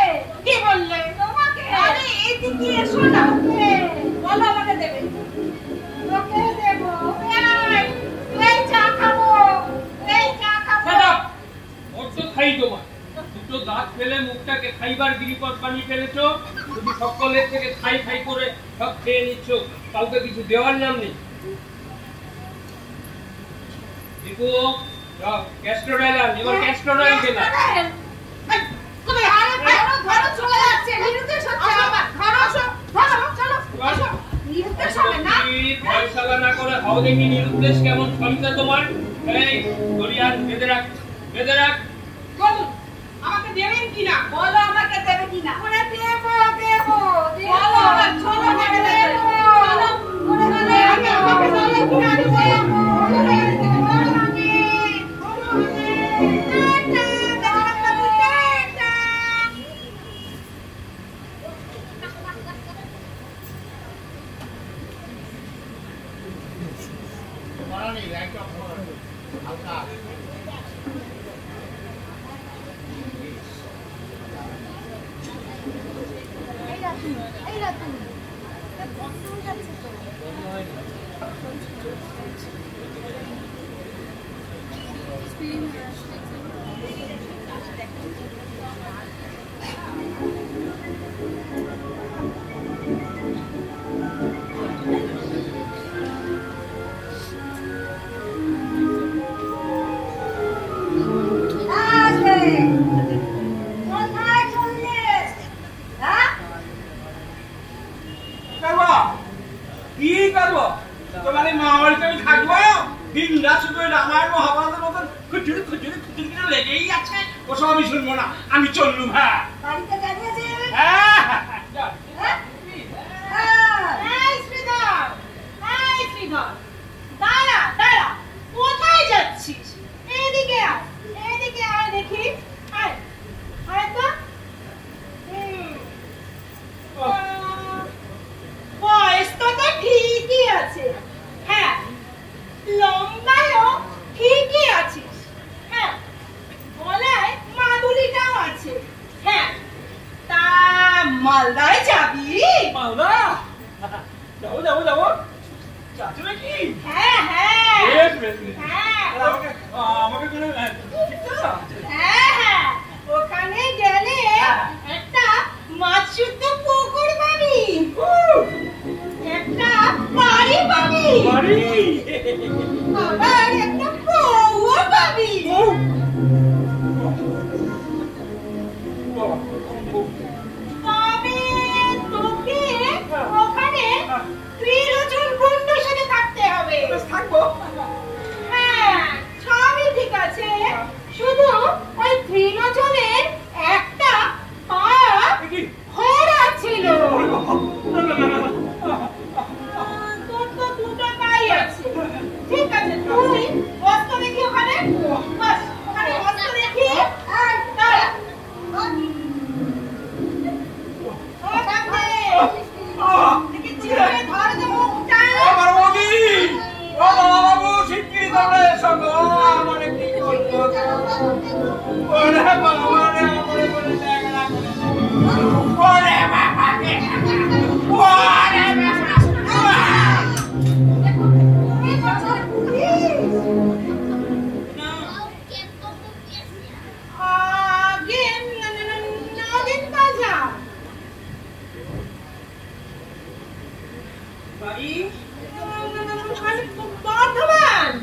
কি বললেন? তোমাকে। আরে এদিকে এসো না। তোকে। বলো আমাকে দেবে। তোকে দেবো। এই চা খাবো, এই চা খাবো। বড্ড খাই তোমার। দুটো দাঁত ফেলে মুখটাকে খাইবার গিরিপথ বানিয়ে ফেলেছো। শুধু সকলের থেকে খাই খাই করে সব খেয়ে নিচ্ছ, কাউকে কিছু দেওয়ার নাম নেই। দীপু, যাও ক্যাস্টর অয়েল আন, এবার ক্যাস্টর অয়েল কেনা। তুমি আরে ধরো চলে যাচ্ছে, নিরুদ্দেশ হচ্ছে আমার। ধরো চলো চলো। নিরুদ্দেশ হবে না। ফয়সালা না করে হাও দেখি নিরুদ্দেশ কেমন ক্ষমতা তোমার। এই গড়িয়ান বেঁধে রাখ, বেঁধে রাখ। বলুন আমাকে দেবেন কিনা? বলো আমাকে দেবে কিনা? ওরে দেবো, দেবো, দেবো। বলো আমার ছোট মেয়ে দেবো। চলো ওরে বলে আগে আমাকে বলে কিনা আমি দেবো। এই রাতুল তুমি যাচ্ছে তো কোথায় চললে? হ্যাঁ? করবো কি করবো? তোমার এই মা বাড়িতে আমি থাকবো? দিন রাত শুধু ওই রামায়ণ মহাভারতের মতন খুচুরি খুচুরি খুচুরি করে লেগেই আছে। ওসব আমি শুনবো না, আমি চললুম। হ্যাঁ বাড়িতে জানিয়েছে? হ্যাঁ হ্যাঁ? এই শ্রীধর, এই শ্রীধর, দাঁড়া দাঁড়া, কোথায় যাচ্ছিস? এদিকে আয়, এদিকে আয় দেখি। আয় আয় তো। হ্যাঁ হ্যাঁ, ওখানে গেলে একটা মাছ শুদ্ধ পুকুর পাবি, একটা বাড়ি পাবি, আবার একটা বউও পাবি। তবে তোকে ওখানে ত্রিলোচন বন্ধুর সাথে থাকতে হবে। থাকবো। হ্যাঁ, সবই ঠিক আছে, শুধু ওই ত্রিলোচনের একটা পা খোড়া ছিল। তোর তো দুটো পাই আছে। ঠিক আছে, তুই বস্তা দেখি ওখানে, বাস ওখানে বস্তা দেখি। দাঁড়া। ও ডাক্তার, দেখি চিড়ে ধরে দে মুখটা। আমার বৌদি, ও বাবু শিগগিরই তোমরা এসো গো, আমার কি করবো? ওরে বাবা রে, আমারে বলে ন্যাংরা করে দে। ওরে বাবা রে, ওরে বাবা। আগে নগেন বাজার। বাড়ি বর্ধমান।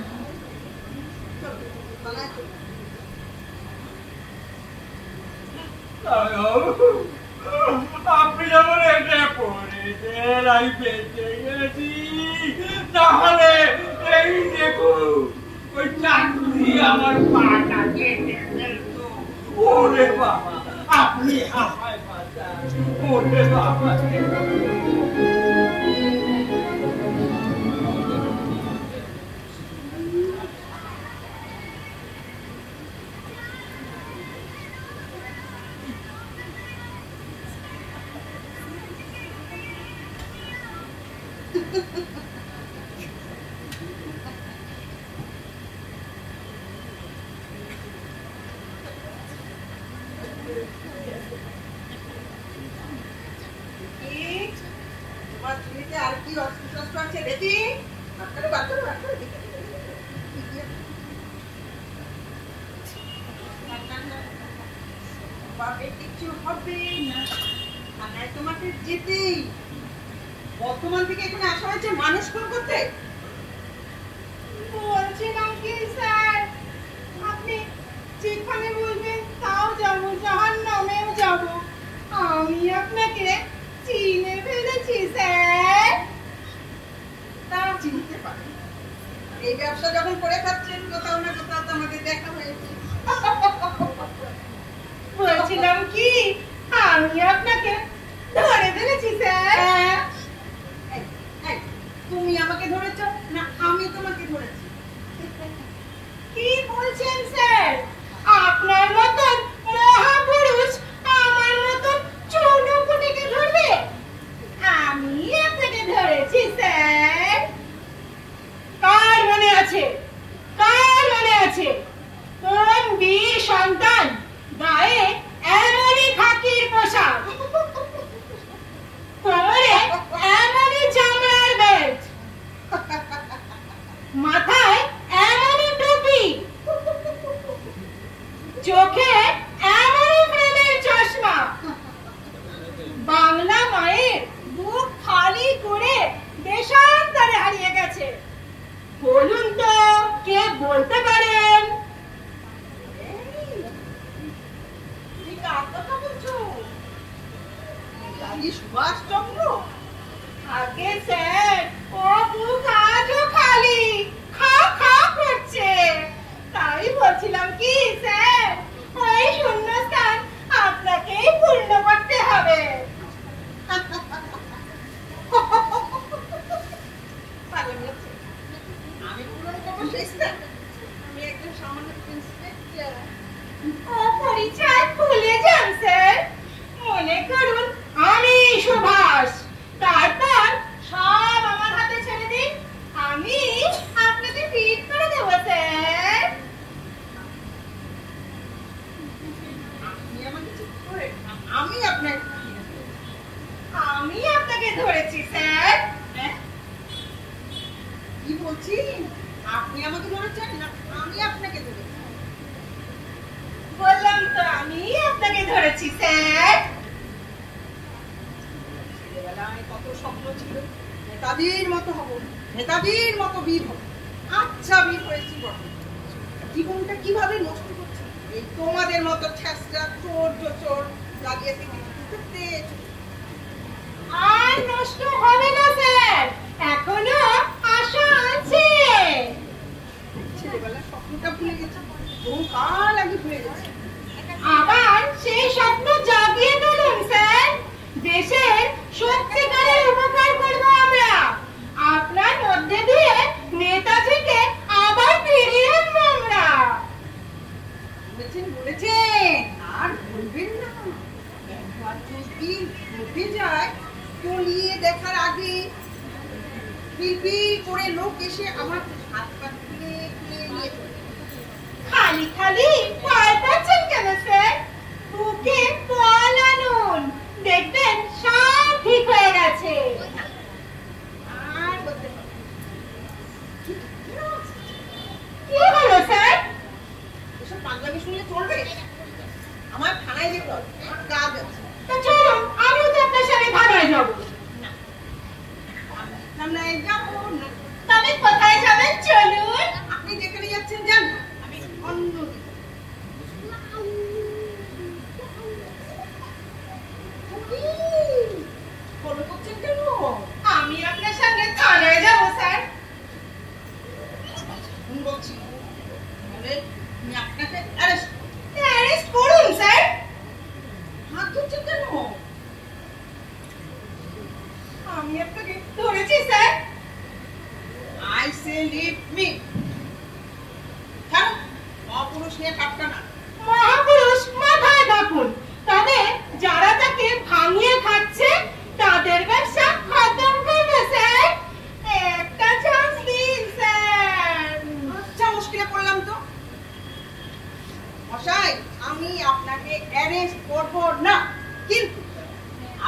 আপনি যেমন এটা পড়েছেন আমি বেঁচে গেছি, তাহলে এই দেখুন ওই চাকরি আমার পাটা কেটে ফেলতো। ওরে বাবা, আপনি আমায় বাঁচান। ওরে বাবা, তোমার ঝুড়িতে আর কি অস্ত্র আছে দেখি। বাপের কিচ্ছু হবে না, থানায় তোমাকে যেতেই। বর্তমান থেকে এখানে আসা হয়েছে মানুষ খুন করতে। বলছিলাম কি স্যার, আপনি যেখানে বলবেন তাও যাবো, জাহান্নামেও যাবো। আমি আপনাকে চিনে ফেলেছি স্যার। তা চিনতে পারি, এই ব্যবসা যখন করে খাচ্ছেন কোথাও না কোথাও তো আমাদের দেখা হয়েছে। বলছিলাম কি, আমি আপনাকে ধরে ফেলেছি স্যার। তুমি আমাকে ধরেছ না আমি তোমাকে ধরেছি? কি বলছেন স্যার? আপনার মতন মহাপুরুষ আমার মতন চৌনকুটিকে ধরবে? আমি আপনাকে ধরেছি স্যার। কার মনে আছে, কার মনে আছে কোন বীর সন্তান গায়ে এমনই খাকির পোশাক, কোমরে এমনই চামড়ার বেল্ট, মাথায় এমনই টুপি, চোখে এমনই প্রেমের চশমা, বাংলা মায়ের বুক খালি করে দেশান্তরে হারিয়ে গেছে? বলুন তো, কে বলতে পারেন? তুমি কার কথা বলছো? নেতাজি সুভাষচন্দ্র? আগে স্যার, ও বুক আজও খালি, খা খা করছে। তাই বলছিলাম কি স্যার, ওই শূন্যস্থান আপনাকেই পূর্ণ করতে হবে। আমি পূরণ করবো সেই স্থান? আমি একজন সামান্য ইন্সপেক্টর। ও পরিচয় ভুলে যান স্যার, মনে করুন আমি সুভাষ, তারপর সব আমার হাতে ছেড়ে দিন, আমি আপনাকে ফিট করে দেবো স্যার। আপনি আমাকে ঠিক করে, আমি আপনাকে আমি আপনাকে ধরেছি স্যার। হ্যাঁ? কি বলছি? আপনি আমাকে ধরেছেন না আমি আপনাকে ধরেছি? যাচ্ছি স্যার। ছেলেবেলায় কত স্বপ্ন ছিল, নেতাজির মতো হব, নেতাজির মতো বীর হব। আচ্ছা, বীর হয়েছি বটে, জীবনটা কিভাবে নষ্ট করছে এই তোমাদের মতো ঠেসরা চোর লাগিয়ে থেকে। আর নষ্ট হবে না স্যার, এখনো আশা আছে। ছেলেবেলার স্বপ্নটা ভুলে গেছি, বহু কাল আগে ভুলে গেছি। আবার সেই স্বপ্ন জাগিয়ে তুলুন স্যার। দেশের সত্যিকারের উপকার করব আমরা। আপনার মধ্যে দিয়ে নেতাজিকে আবার ফিরিয়ে আনবো আমরা। বলেছেন আর বলবেন না। একবার যদি ঘটে যায়, তলিয়ে দেখার আগে পিলপিল করে লোক এসে আমার হাত পা খুলে নিয়ে চলে। খালি খালি ভয় পাচ্ছেন কেন স্যার? বুকে বল আনুন, দেখবেন সব ঠিক হয়ে গেছে। আর বলতে হবে কি হলো স্যার? এসব পাগলামি শুনলে চলবে? আমার থানায় যেতে হবে, আমার কাজ আছে। তো চলুন, আমিও তো আপনার সাথে থানায় যাবো। থানায় যাবো না। তবে কোথায় যাবেন চলুন। আপনি যেখানে যাচ্ছেন যান, আমি অন্য ফলো করছেন কেন? আমি আপনার সঙ্গে থানায় যাবো স্যার। বলছি তাহলে আমি আপনাকে অ্যারেস্ট অ্যারেস্ট করুন স্যার। হাত ধরছেন কেন? আমি আপনাকে ধরেছি sir. I say leave me. ছাড়ো, অপুরুষ নিয়ে ঠাট্টা না। মহাপুরুষ মাথায় থাকুন, তবে যারা তাকে ভাঙিয়ে খাচ্ছে তাদের ব্যবসা খতম করবে স্যার। একটা চান্স দিন স্যার। আচ্ছা, মুশকিলে পড়লাম তো। মশাই, আমি আপনাকে অ্যারেস্ট করব না, কিন্তু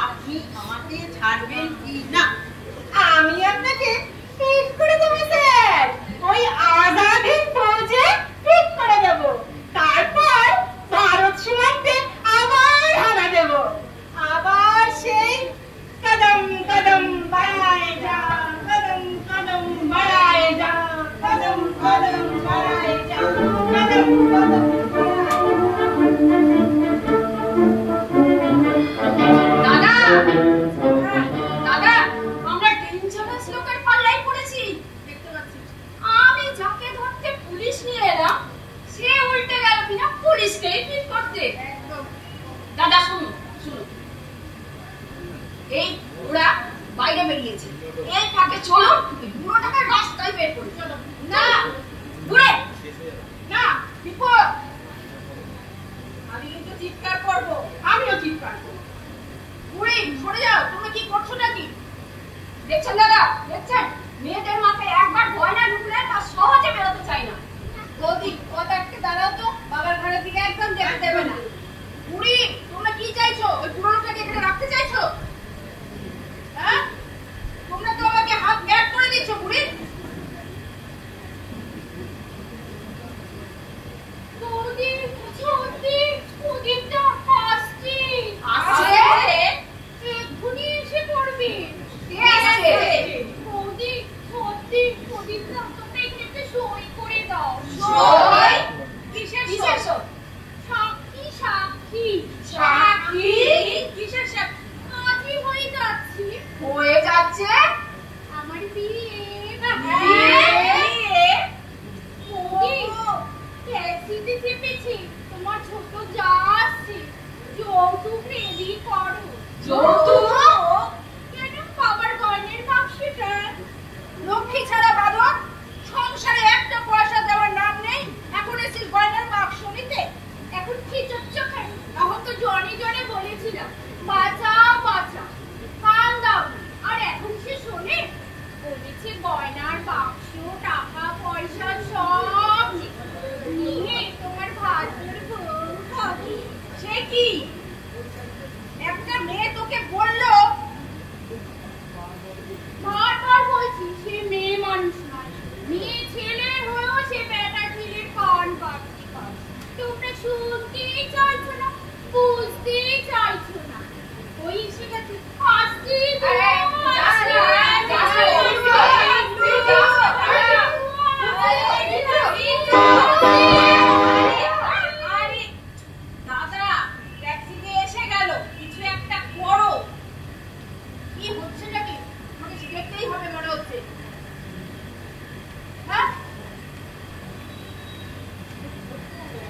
আপনি আমাকে ছাড়বেন কি না? আমি আপনাকে ঠিক করে দেবো স্যার। ওই আজাদ হিন্দ ফৌজে ঠিক করে দেবো। তারপর ভারত সীমান্তে আবার হানা দেব। আবার সেই কদম কদম বাড়ায় যা, কদম কদম বাড়ায় যা, কদম কদম বাড়ায় যা, কদম কদম দাদা দাদা, আমরা ডেঞ্জারাস লোকের পাল্লায় পড়েছি। দেখতে পাচ্ছি আমি যাকে ধরতে পুলিশ নিয়ে এলাম, সে উল্টে গেল কিনা পুলিশকেই ঠিক করতে। একদম। দাদা শুনুন শুনুন, এই বুড়া বাইরে বেরিয়েছে, এই ফাঁকে চলো বুড়োটাকে রাস্তায় বের করি। চলো না বুড়ে, না বিপদ। আমি কিন্তু চিৎকার করবো। আমিও চিৎকার করবো। বুড়ি সরে যাও, তুমি কি করছো নাকি? দেখছেন দাদা, দেখছেন মেয়েদের মাথায় একবার গয়না ঢুকলে তা সহজে বেরোতে চায় না। বৌদি কথাকে দাঁড়াও তো, বাবার ঘরের দিকে একদম দেখতে দেবে না। বুড়ি তোমরা কি চাইছো? ওই বুড়ো লোকটাকে এখানে রাখতে চাইছো? হ্যাঁ, তোমরা তো আমাকে হাত ব্যাক করে দিচ্ছ বুড়ি।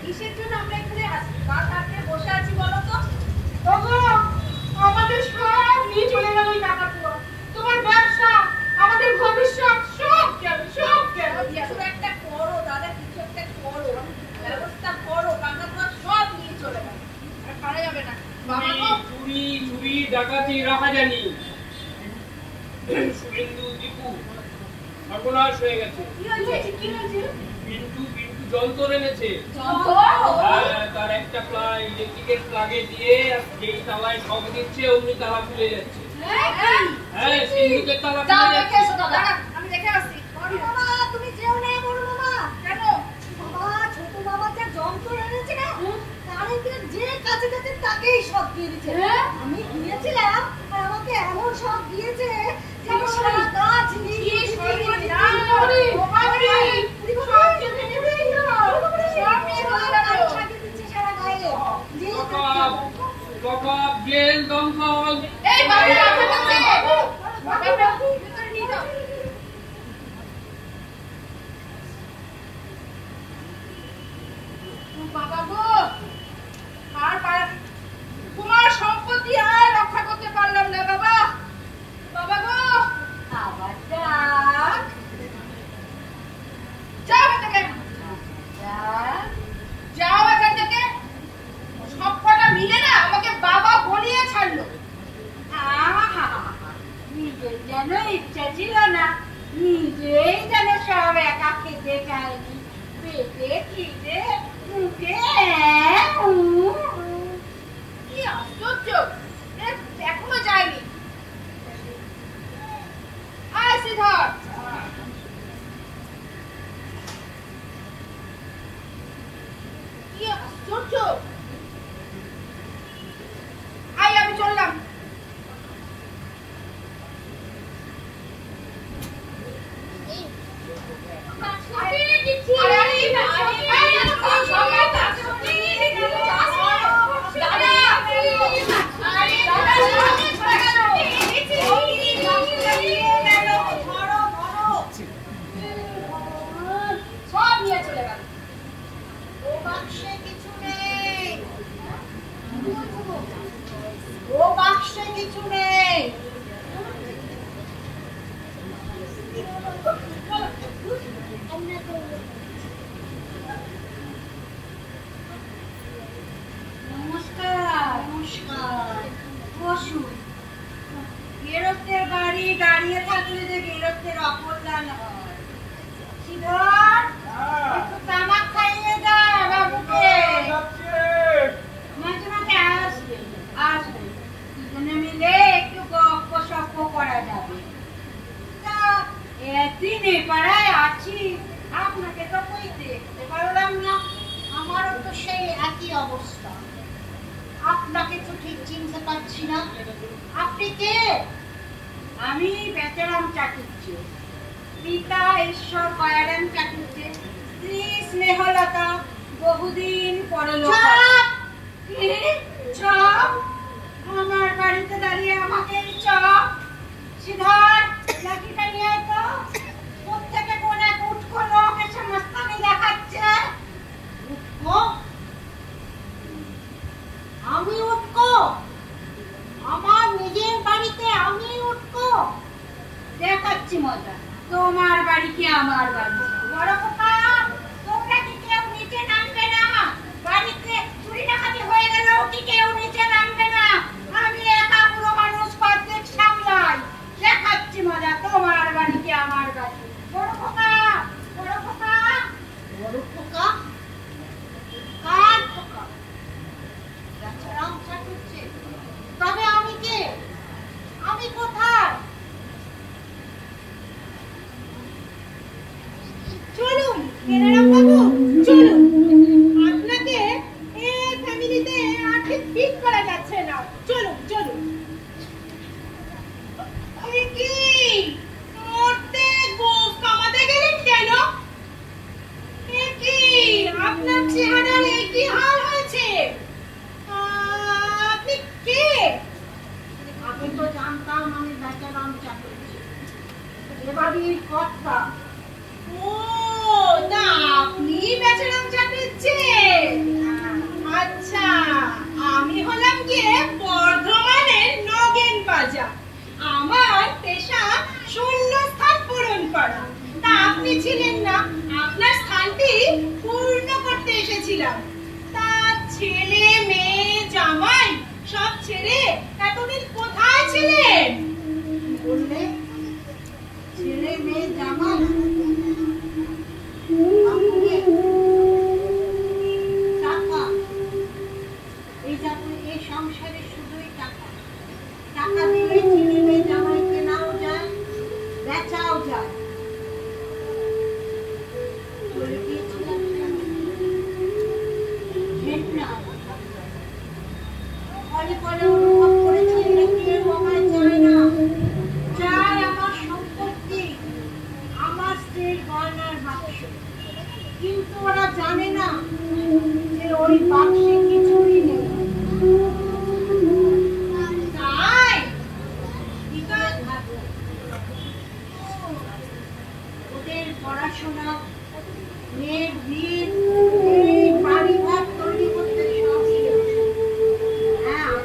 কিসের জন্য আমরা এখানে রাত রাত্রে বসে আছি বলো তো? ওগো, আমাদের সব নিয়ে চলে গেল ওই কাকাতুয়া। তোমার ব্যবসা, আমাদের ভবিষ্যৎ সব গেল, সব গেল। কিছু একটা করো দাদা, কিছু একটা করো, ব্যবস্থা করো। কাকা তো সব নিয়ে চলে গেল, আর পারা যাবে না। বাবা গো, চুরি চুরি ডাকাতি রাখা জানি। শুভেন্দু দীপু সর্বনাশ হয়ে গেছে। কি হয়েছে? কি হয়েছে? পিন্টু যন্ত্র এনেছে। তার একটা ইলেকট্রিকের প্লাগে দিয়ে যেই তালায় শক দিচ্ছে অমনি তালা খুলে যাচ্ছে। হ্যাঁ, সিন্ধুকের তালা খুলে যাচ্ছে। দাদা, আমি দেখে আসছি। বড় মামা, তুমি যেও না বড় মামা। কেন? বাবা, ছোট বাবা যা যন্ত্র এনেছে না, তার ভিতরে যে কাছে যাচ্ছে তাকেই সব দিয়ে দিচ্ছে। আমি গিয়েছিলাম আর আমাকে এমন সব দিয়েছে যে আমার সারা গাছ নিয়ে লকআপ, জেল, দমকল। এই বাবা, ভিতরে নিয়ে যাও। বাবা গো, তোমার সম্পত্তি আর রক্ষা করতে পারলাম না বাবা। বাবা গো, আবার ডাক যাও এখান থেকে, যাও এখান থেকে। সব কটা মিলে না আমাকে বাবা বলিয়ে ছাড়লো। নিজের যেন ইচ্ছা ছিল না, নিজেই যেন সব একা খেতে চায়নি, পেটে খিদে, মুখে কি আশ্চর্য, এখনো যায়নি। আয় শ্রীধর, কি আশ্চর্য। আয়, আমি চললাম। সব নিয়ে চলে গেল। ও বাক্সে কিছু নেই, ও বাক্সে কিছু নেই। নমস্কার, নমস্কার, বসুন। গেরস্তের বাড়ি দাঁড়িয়ে থাকলে যে গেরস্তের অকল্যাণ হয়। শ্রীধর, একটু তামাক খাইয়ে যা বাবুকে। মাঝে মাঝে আসবে, আসবে, দুজনে মিলে একটু গপ্প সপ্প করা যাবে। তা এতদিন এ পাড়ায় আছি, আপনাকে তো কই দেখতে পারলাম না। আমারও তো সেই একই অবস্থা, আপনাকে তো ঠিক চিনতে পারছি না। আপনি কে? আমি বেচারাম চাটুর্য, পিতা ঈশ্বর কয়ারাম চাটুর্য, স্ত্রী স্নেহলতা, বহুদিন পরলোক। চপ, আমার বাড়িতে দাঁড়িয়ে আমাকে চপ। শ্রীধর, লাঠিটা নিয়ে আয় তো। প্রত্যেকে কোন এক উঠকো লোক এসে মস্তানি দেখাচ্ছে। উঠকো? আমি উঠকো? আমার নিজের বাড়িতে আমি উঠকো? দেখাচ্ছি মজা। তোমার বাড়ি কি আমার বাড়ি? বড় খোকা, তোমরা কি কেউ নিচে নামবে না? বাড়িতে চুরি ডাকাতি হয়ে গেলেও কি কেউ নিচে নামবে না? আমি একা পুরো মানুষ কর্তৃক সামলাই। দেখাচ্ছি মজা, তোমার বাড়ি কি আমার বাড়ি? বড় খোকা, বড় খোকা, বড় খোকা, কার খোকা? রাম চাটুর্যে। তবে আমি কে? আমি কোথায়? চলুন কেনারাম বাবু, চলুন। আপনাকে এই ফ্যামিলিতে আর ঠিক ফিট করা যাচ্ছে না। চলুন, চলুন। এই কি মরতে গোস কামাতে গেলেন কেন? এই কি আপনার চেহারার এই কি হাল হয়েছে? আপনি কে? আমি তো জানতাম আমি বেচারাম চাটুর্য, এবাড়ির কর্তা। ও, তা আপনি বেচারাম চাটুর্য? এসেছিলাম। তা ছেলে মেয়ে জামাই সব ছেড়ে এতদিন কোথায় ছিলেন? বললে ছেলে মেয়ে জামাই টাকা, এই সংসারে শুধুই টাকা। টাকা দিয়ে ছেলে মেয়ে জামাই কেনাও যায়, বেচাও যায়। চলে গিয়েছিলাম ফলে ফলে অনুভব করেছি কেউ আমায় চায় না, চায় আমার সম্পত্তি, আমার স্ত্রীর গয়নার বাক্স। কিন্তু ওরা জানে না যে ওই বাক্সে কিছুই নেই। তাই ওদের পড়াশোনা, মেয়ের বিয়ে, এই বাড়ি ঘর তৈরি করতে সব শেষ। হ্যাঁ,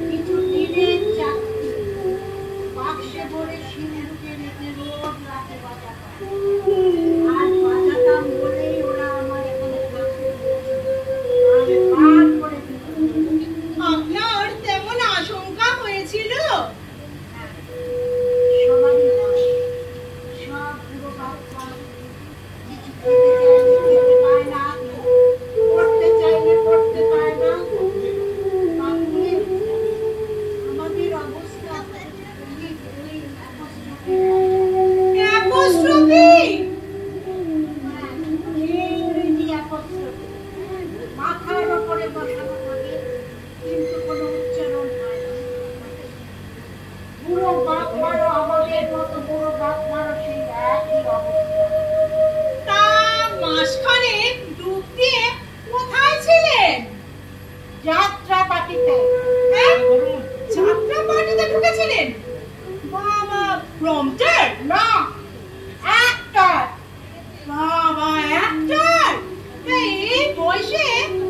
কিছু দিনের চাকরি বাক্সে ভরে সিন্ধুকে রেখে রোজ রাতে বাজাতাম। আর বাজাতাম বলেই ওরা আমার এখানে থাকতে দিয়েছে। আর বার করে দিত। আপনার তেমন আশঙ্কা হয়েছিল? সবারই হয়। সব বুড়ো বাচ্চা কিছু খেতে চাইলে খেতে পায় না, পড়তে চাইলে পড়তে পায় না। তাহলে আমাদের অবস্থা ওই অ্যাপোস্ট্রফি? ইংরেজি অ্যাপোস্ট্রফি। মাথার ওপরে বসানো থাকে, কিন্তু কোনো উচ্চারণ হয় না। বুড়ো বাপ মারো, আমাদের মতো বুড়ো বাপ মারো, সেই একই অবস্থা। তা মাসখানেক ডুব দিয়ে কোথায় ছিলেন? যাত্রা পার্টিতে। হ্যাঁ? যাত্রা পার্টিতে ঢুকেছিলেন? বাবা, প্রম্পটার? না, অ্যাক্টর। বাবা, অ্যাক্টর? এই বয়সে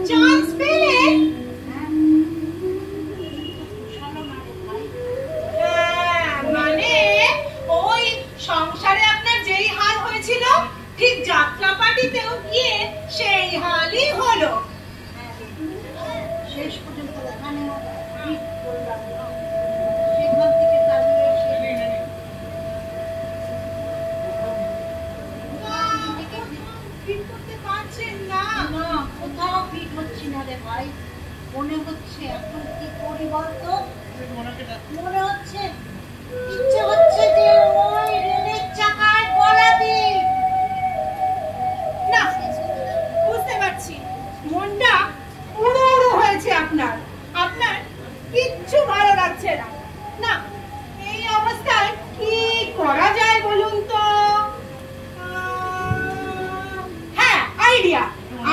চান্স পেলেন? হ্যাঁ, মানে ওই সংসারে আপনার যেই হাল হয়েছিল, ঠিক যাত্রা পার্টিতেও গিয়ে সেই হালই হলো। শেষ পর্যন্ত ওখানে ঠিক করলাম না। সেখান থেকে চালিয়ে এসে ফিট করতে পারছেন না? না, কোথাও ফিট হচ্ছি না রে ভাই। মনে হচ্ছে এখন কি করি বলতো? মনে হচ্ছে, ইচ্ছে হচ্ছে যে ওই রেলের চাকায় গলা দিই। না, বুঝতে পারছি মনটা উড়ো উড়ো হয়েছে আপনার। আপনার কিচ্ছু ভালো লাগছে না। না, এই অবস্থায় কি করা যায় বলুন তো? হ্যাঁ, আইডিয়া।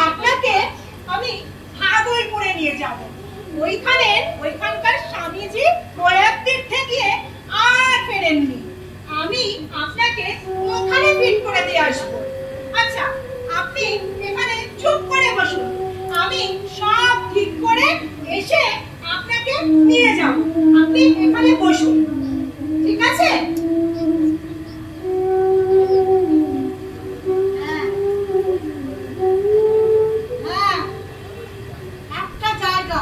আপনাকে আমি ভাগলপুরে নিয়ে যাব। ওইখানকার স্বামীজি প্রয়াগ তীর্থে গিয়ে আর ফেরেননি। আমি আপনাকে ওখানে ফিট করে দিয়ে আসবো। আচ্ছা, আপনি এখানে চুপ করে বসুন, আমি সব ঠিক করে এসে আপনাকে নিয়ে যাব। আপনি এখানে বসুন, ঠিক আছে? হ্যাঁ, হ্যাঁ, একটা জায়গা,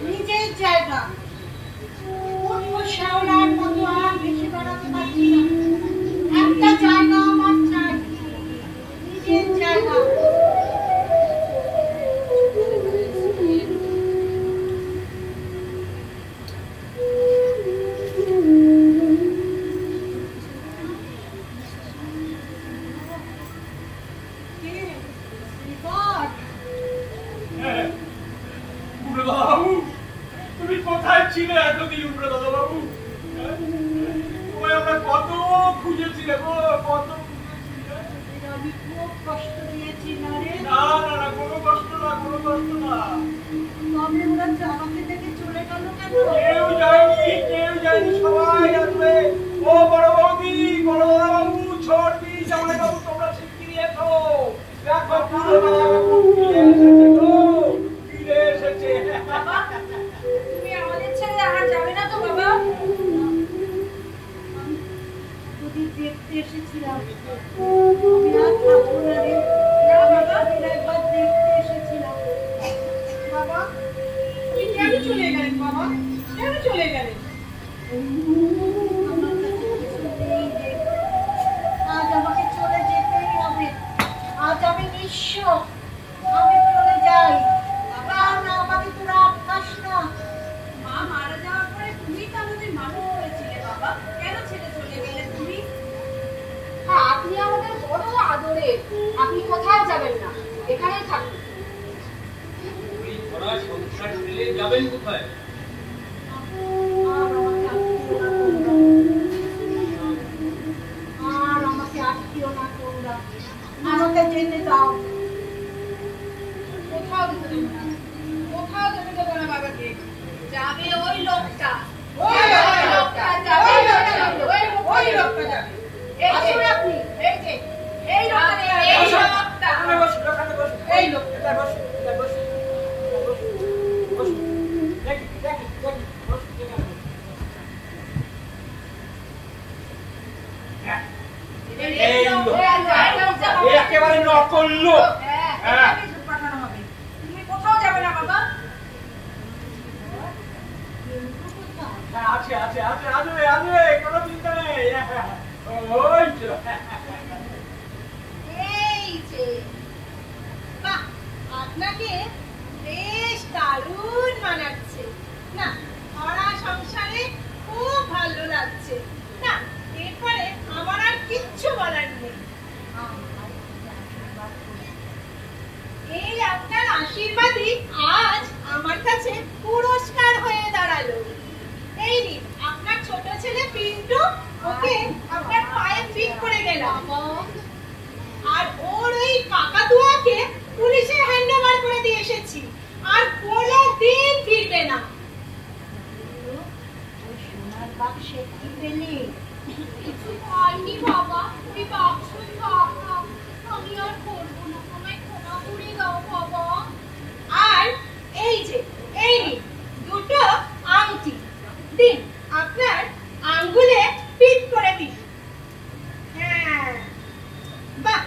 নিজের জায়গা। অন্য শ্যাওলার মতো আর বেশি বেড়াতে পারছি না। একটা জায়গা আমার চাই, নিজের জায়গা। বিপদ। বাবু, তুমি কোথায় ছিলে এতদিন? দাদা বাবু, তোমায় আমরা কত খুঁজেছি রে গো, কত খুঁজেছি। আমি খুব কষ্ট দিয়েছি না রে। না না না, কোনো কষ্ট না, কোনো কষ্ট না। তবে ওরা আমাকে থেকে চলে গেল কেন? কেউ যায়নি, সবাই আসবে। ও বড় বৌদি, বড় দাদা বাবু, ছোটদি, জামাই বাবু, তোমরা শিগগিরই এসো। দেখো পুরো বাবু ফিরে এসেছে গো, ফিরে এসেছে। তুমি আমাদের ছেড়ে আর যাবে না তো বাবা? যদি দেখতে এসেছিলাম, আমি আর থাকবো না রে। না বাবা, একবার বিশ্ব, আমি চলে যাই। কারণ আমাকে তোরা আটকাস না। মা মারা যাওয়ার পরে তুমি তো আমাদের মানুষ করেছিলে বাবা, কেন ছেড়ে চলে গেলে তুমি? হ্যাঁ, আপনি আমাদের বড় আদরে, আপনি কোথাও যাবেন না, এখানেই থাকুন। ওই ভরা সংসার ফেলে যাবেন কোথায়? আর আমাকে আটকিও না তোমরা, আমাকে যেতে দাও। কোথাও যেতে দেবো না, কোথাও যেতে দেবো না বাবাকে। যাবে ওই লোকটা, ওই লোকটা যাবে, ওই লোকটা যাবে। আসুন আপনি। এই যে এই লোকটা, এই লোকটা, এই লোকটা। একেবারে নকল লোক। হ্যাঁ, পাঠানো হবে। তুমি কোথাও যাবে না বাবা। আছে আছে আছে, আসবে আসবে, কোনো চিন্তা নেই। ওই তো। এই যে বাহ, আপনাকে বেশ দারুণ মানাচ্ছে না, ভরা সংসারে খুব ভালো লাগছে না। এরপরে আমার আর কিচ্ছু বলার নেই। এই আপনার আশীর্বাদই আজ আমার কাছে পুরস্কার হয়ে দাঁড়ালো। এই নিন আপনার ছোট ছেলে পিন্টু, ওকে আপনার পায়ে ফিট করে গেলাম। আর ওর ওই কাকাতুয়াকে পুলিশে হ্যান্ডওভার করে দিয়ে এসেছি, আর কোনো দিন ফিরবে না। ওই সোনার বাক্সে কি পেলি? কিছু হয়নি বাবা, ওই বাক্সই ফাঁকা। আমি আর করবো না, আমায় ক্ষমা করে দাও বাবা। আর এই যে এই নিন দুটো আংটি, দিন আপনার আঙ্গুলে ফিট করে দিন। হ্যাঁ, বাহ,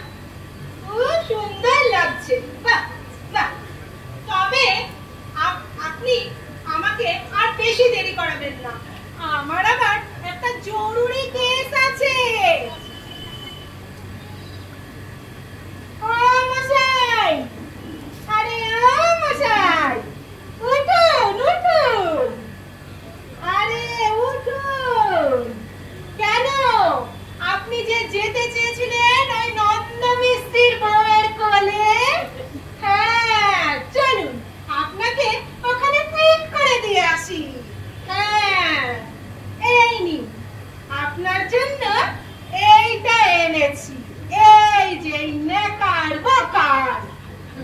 খুব সুন্দর লাগছে। বাহ বাহ, তবে আপনি আমাকে আর বেশি দেরি করাবেন না, আমার আবার একটা জরুরি কেস আছে। ও মশাই, আরে ও মশাই, উঠুন উঠুন, আরে উঠুন। কেন, আপনি যে যেতে চেয়েছিলেন ওই নন্দ মিস্ত্রির বউয়ের কোলে? হ্যাঁ চলুন, আপনাকে ওখানে ফিট করে দিয়ে আসি। হ্যাঁ, এই নিন আপনার জন্য এইটা এনেছি, এই যে নেকার বোকার।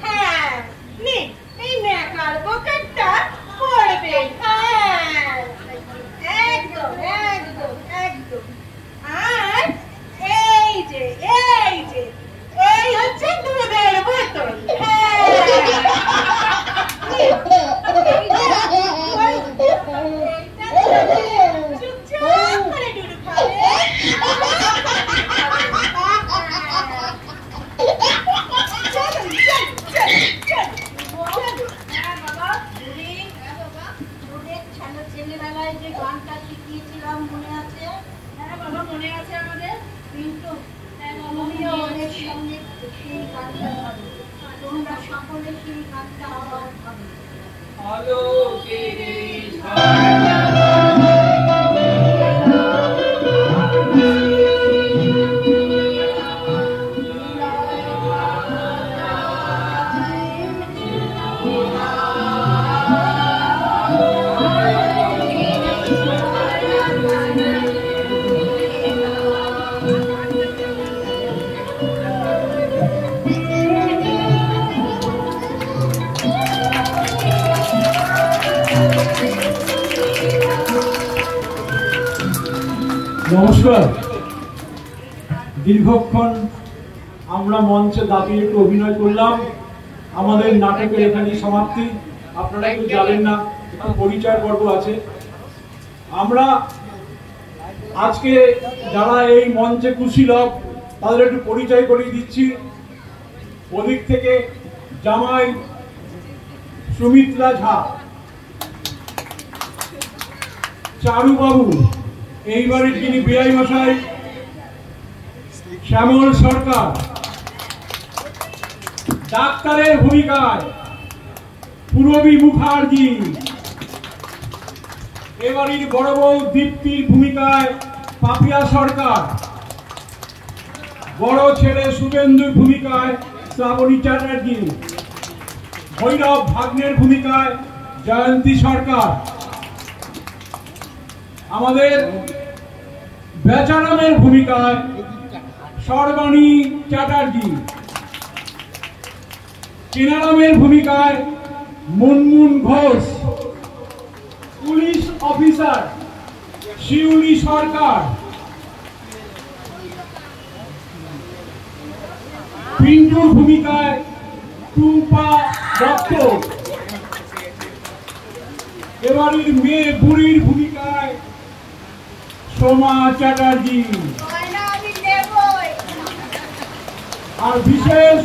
হ্যাঁ নিন, এই নেকার বোকারটা পড়বেন। হ্যাঁ, একদম একদম একদম। আর এই যে এই হচ্ছে দুধের বোতল। হ্যাঁ, চুপচাপ করে ডুডু খাবে। চলুন চলুন চলুন। হ্যাঁ বাবা। তোদের ছেলেবেলায় যে গানটা শিখিয়েছিলাম মনে আছে? হ্যাঁ বাবা, মনে আছে আমাদের। কিন্তু হ্যাঁ বাবা, তুমিও মনে ওদের আছে। সঙ্গে সেই গানটা গাবে। তোমরা সকলে সেই গানটা আবার গাবে। আলোকের নমস্কার। দীর্ঘক্ষণ আমরা মঞ্চে দাঁড়িয়ে একটু অভিনয় করলাম, আমাদের নাটকের এখানেই সমাপ্তি। আপনারা একটু যাবেন না, একটু পরিচয় পর্ব আছে। আমরা আজকে যারা এই মঞ্চে কুশীলব তাদের একটু পরিচয় করিয়ে দিচ্ছি। ওদিক থেকে জামাই সুমিত্রা ঝা, চারুবাবু এইবারে যিনি বিআই মশাই শ্যামল সরকার, ডাক্তারের ভূমিকায় পূরবী মুখার্জি, এবারের বড় বউ দীপ্তির ভূমিকায় পাপিয়া সরকার, বড় ছেলে শুভেন্দুর ভূমিকায় শ্রাবণী চ্যাটার্জি, ভৈরব ভাগ্নের ভূমিকায় জয়ন্তী সরকার, আমাদের বেচারামের ভূমিকায় সর্বাণী চ্যাটার্জি, চেনারামের ভূমিকায় মুনমুন ঘোষ, পুলিশ অফিসার শিউলি সরকার, পিন্টুর ভূমিকায় টুম্পা দত্ত, এবারের মেয়ে বুড়ির ভূমিকায় সোমা চ্যাটার্জি, আর বিশেষ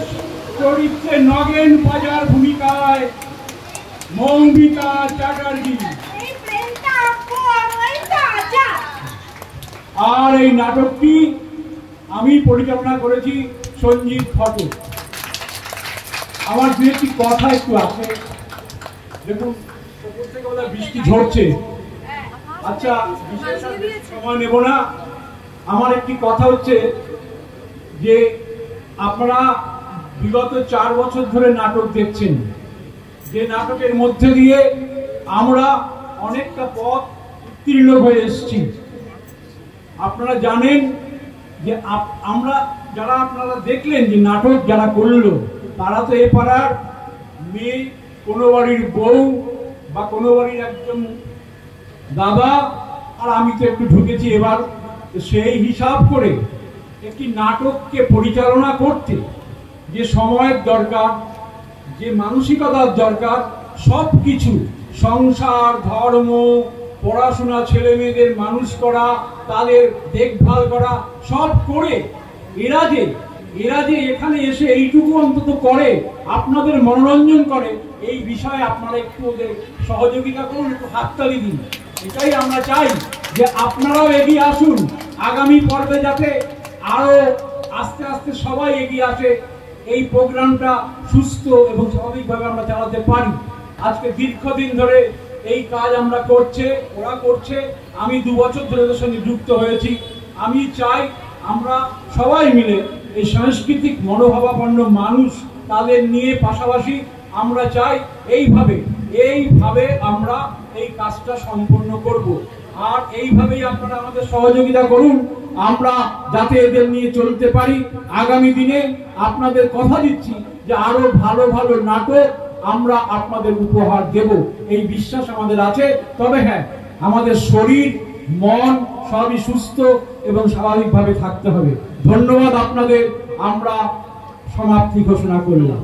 চরিত্রে নগেন বাজার ভূমিকায় মৌমিতা চ্যাটার্জি। আর এই নাটকটি আমি পরিচালনা করেছি সঞ্জীব ঘটক। আমার দু একটি কথা একটু আছে, দেখুন বৃষ্টি ঝরছে। আচ্ছা, সময় নেব না। আমার একটি কথা হচ্ছে যে আপনারা বিগত 4 বছর ধরে নাটক দেখছেন, যে নাটকের মধ্যে দিয়ে আমরা অনেকটা পথ উত্তীর্ণ হয়ে এসেছি। আপনারা জানেন যে আমরা যারা আপনারা দেখলেন যে নাটক যারা করলো, তারা তো এ পাড়ার মেয়ে, কোনো বাড়ির বউ বা কোনো বাড়ির একজন দাদা, আর আমি তো একটু ঢুকেছি এবার। সেই হিসাব করে একটি নাটককে পরিচালনা করতে যে সময়ের দরকার, যে মানসিকতার দরকার, সব কিছু সংসার, ধর্ম, পড়াশোনা, ছেলে মেয়েদের মানুষ করা, তাদের দেখভাল করা, সব করে এরা যে এখানে এসে এইটুকু অন্তত করে, আপনাদের মনোরঞ্জন করে, এই বিষয়ে আপনারা একটু ওদের সহযোগিতা করুন, একটু হাততালি দিন। এটাই আমরা চাই যে আপনারাও এগিয়ে আসুন, আগামী পর্বে যাতে আরো আস্তে আস্তে সবাই এগিয়ে আসে, এই প্রোগ্রামটা সুস্থ এবং স্বাভাবিকভাবে আমরা চালাতে পারি। আজকে দীর্ঘদিন ধরে এই কাজ আমরা ওরা করছে, আমি 2 বছর ধরে ওদের সঙ্গে যুক্ত হয়েছি। আমি চাই আমরা সবাই মিলে এই সাংস্কৃতিক মনোভাবাপন্ন মানুষ, তাদের নিয়ে পাশাপাশি আমরা চাই এইভাবে আমরা এই কাজটা সম্পন্ন করব। আর এইভাবেই আপনারা আমাদের সহযোগিতা করুন, আমরা যাতে এদের নিয়ে চলতে পারি। আগামী দিনে আপনাদের কথা দিচ্ছি যে আরো ভালো ভালো নাটক আমরা আপনাদের উপহার দেব, এই বিশ্বাস আমাদের আছে। তবে হ্যাঁ, আমাদের শরীর মন সবই সুস্থ এবং স্বাভাবিকভাবে থাকতে হবে। ধন্যবাদ আপনাদের। আমরা সমাপ্তি ঘোষণা করলাম।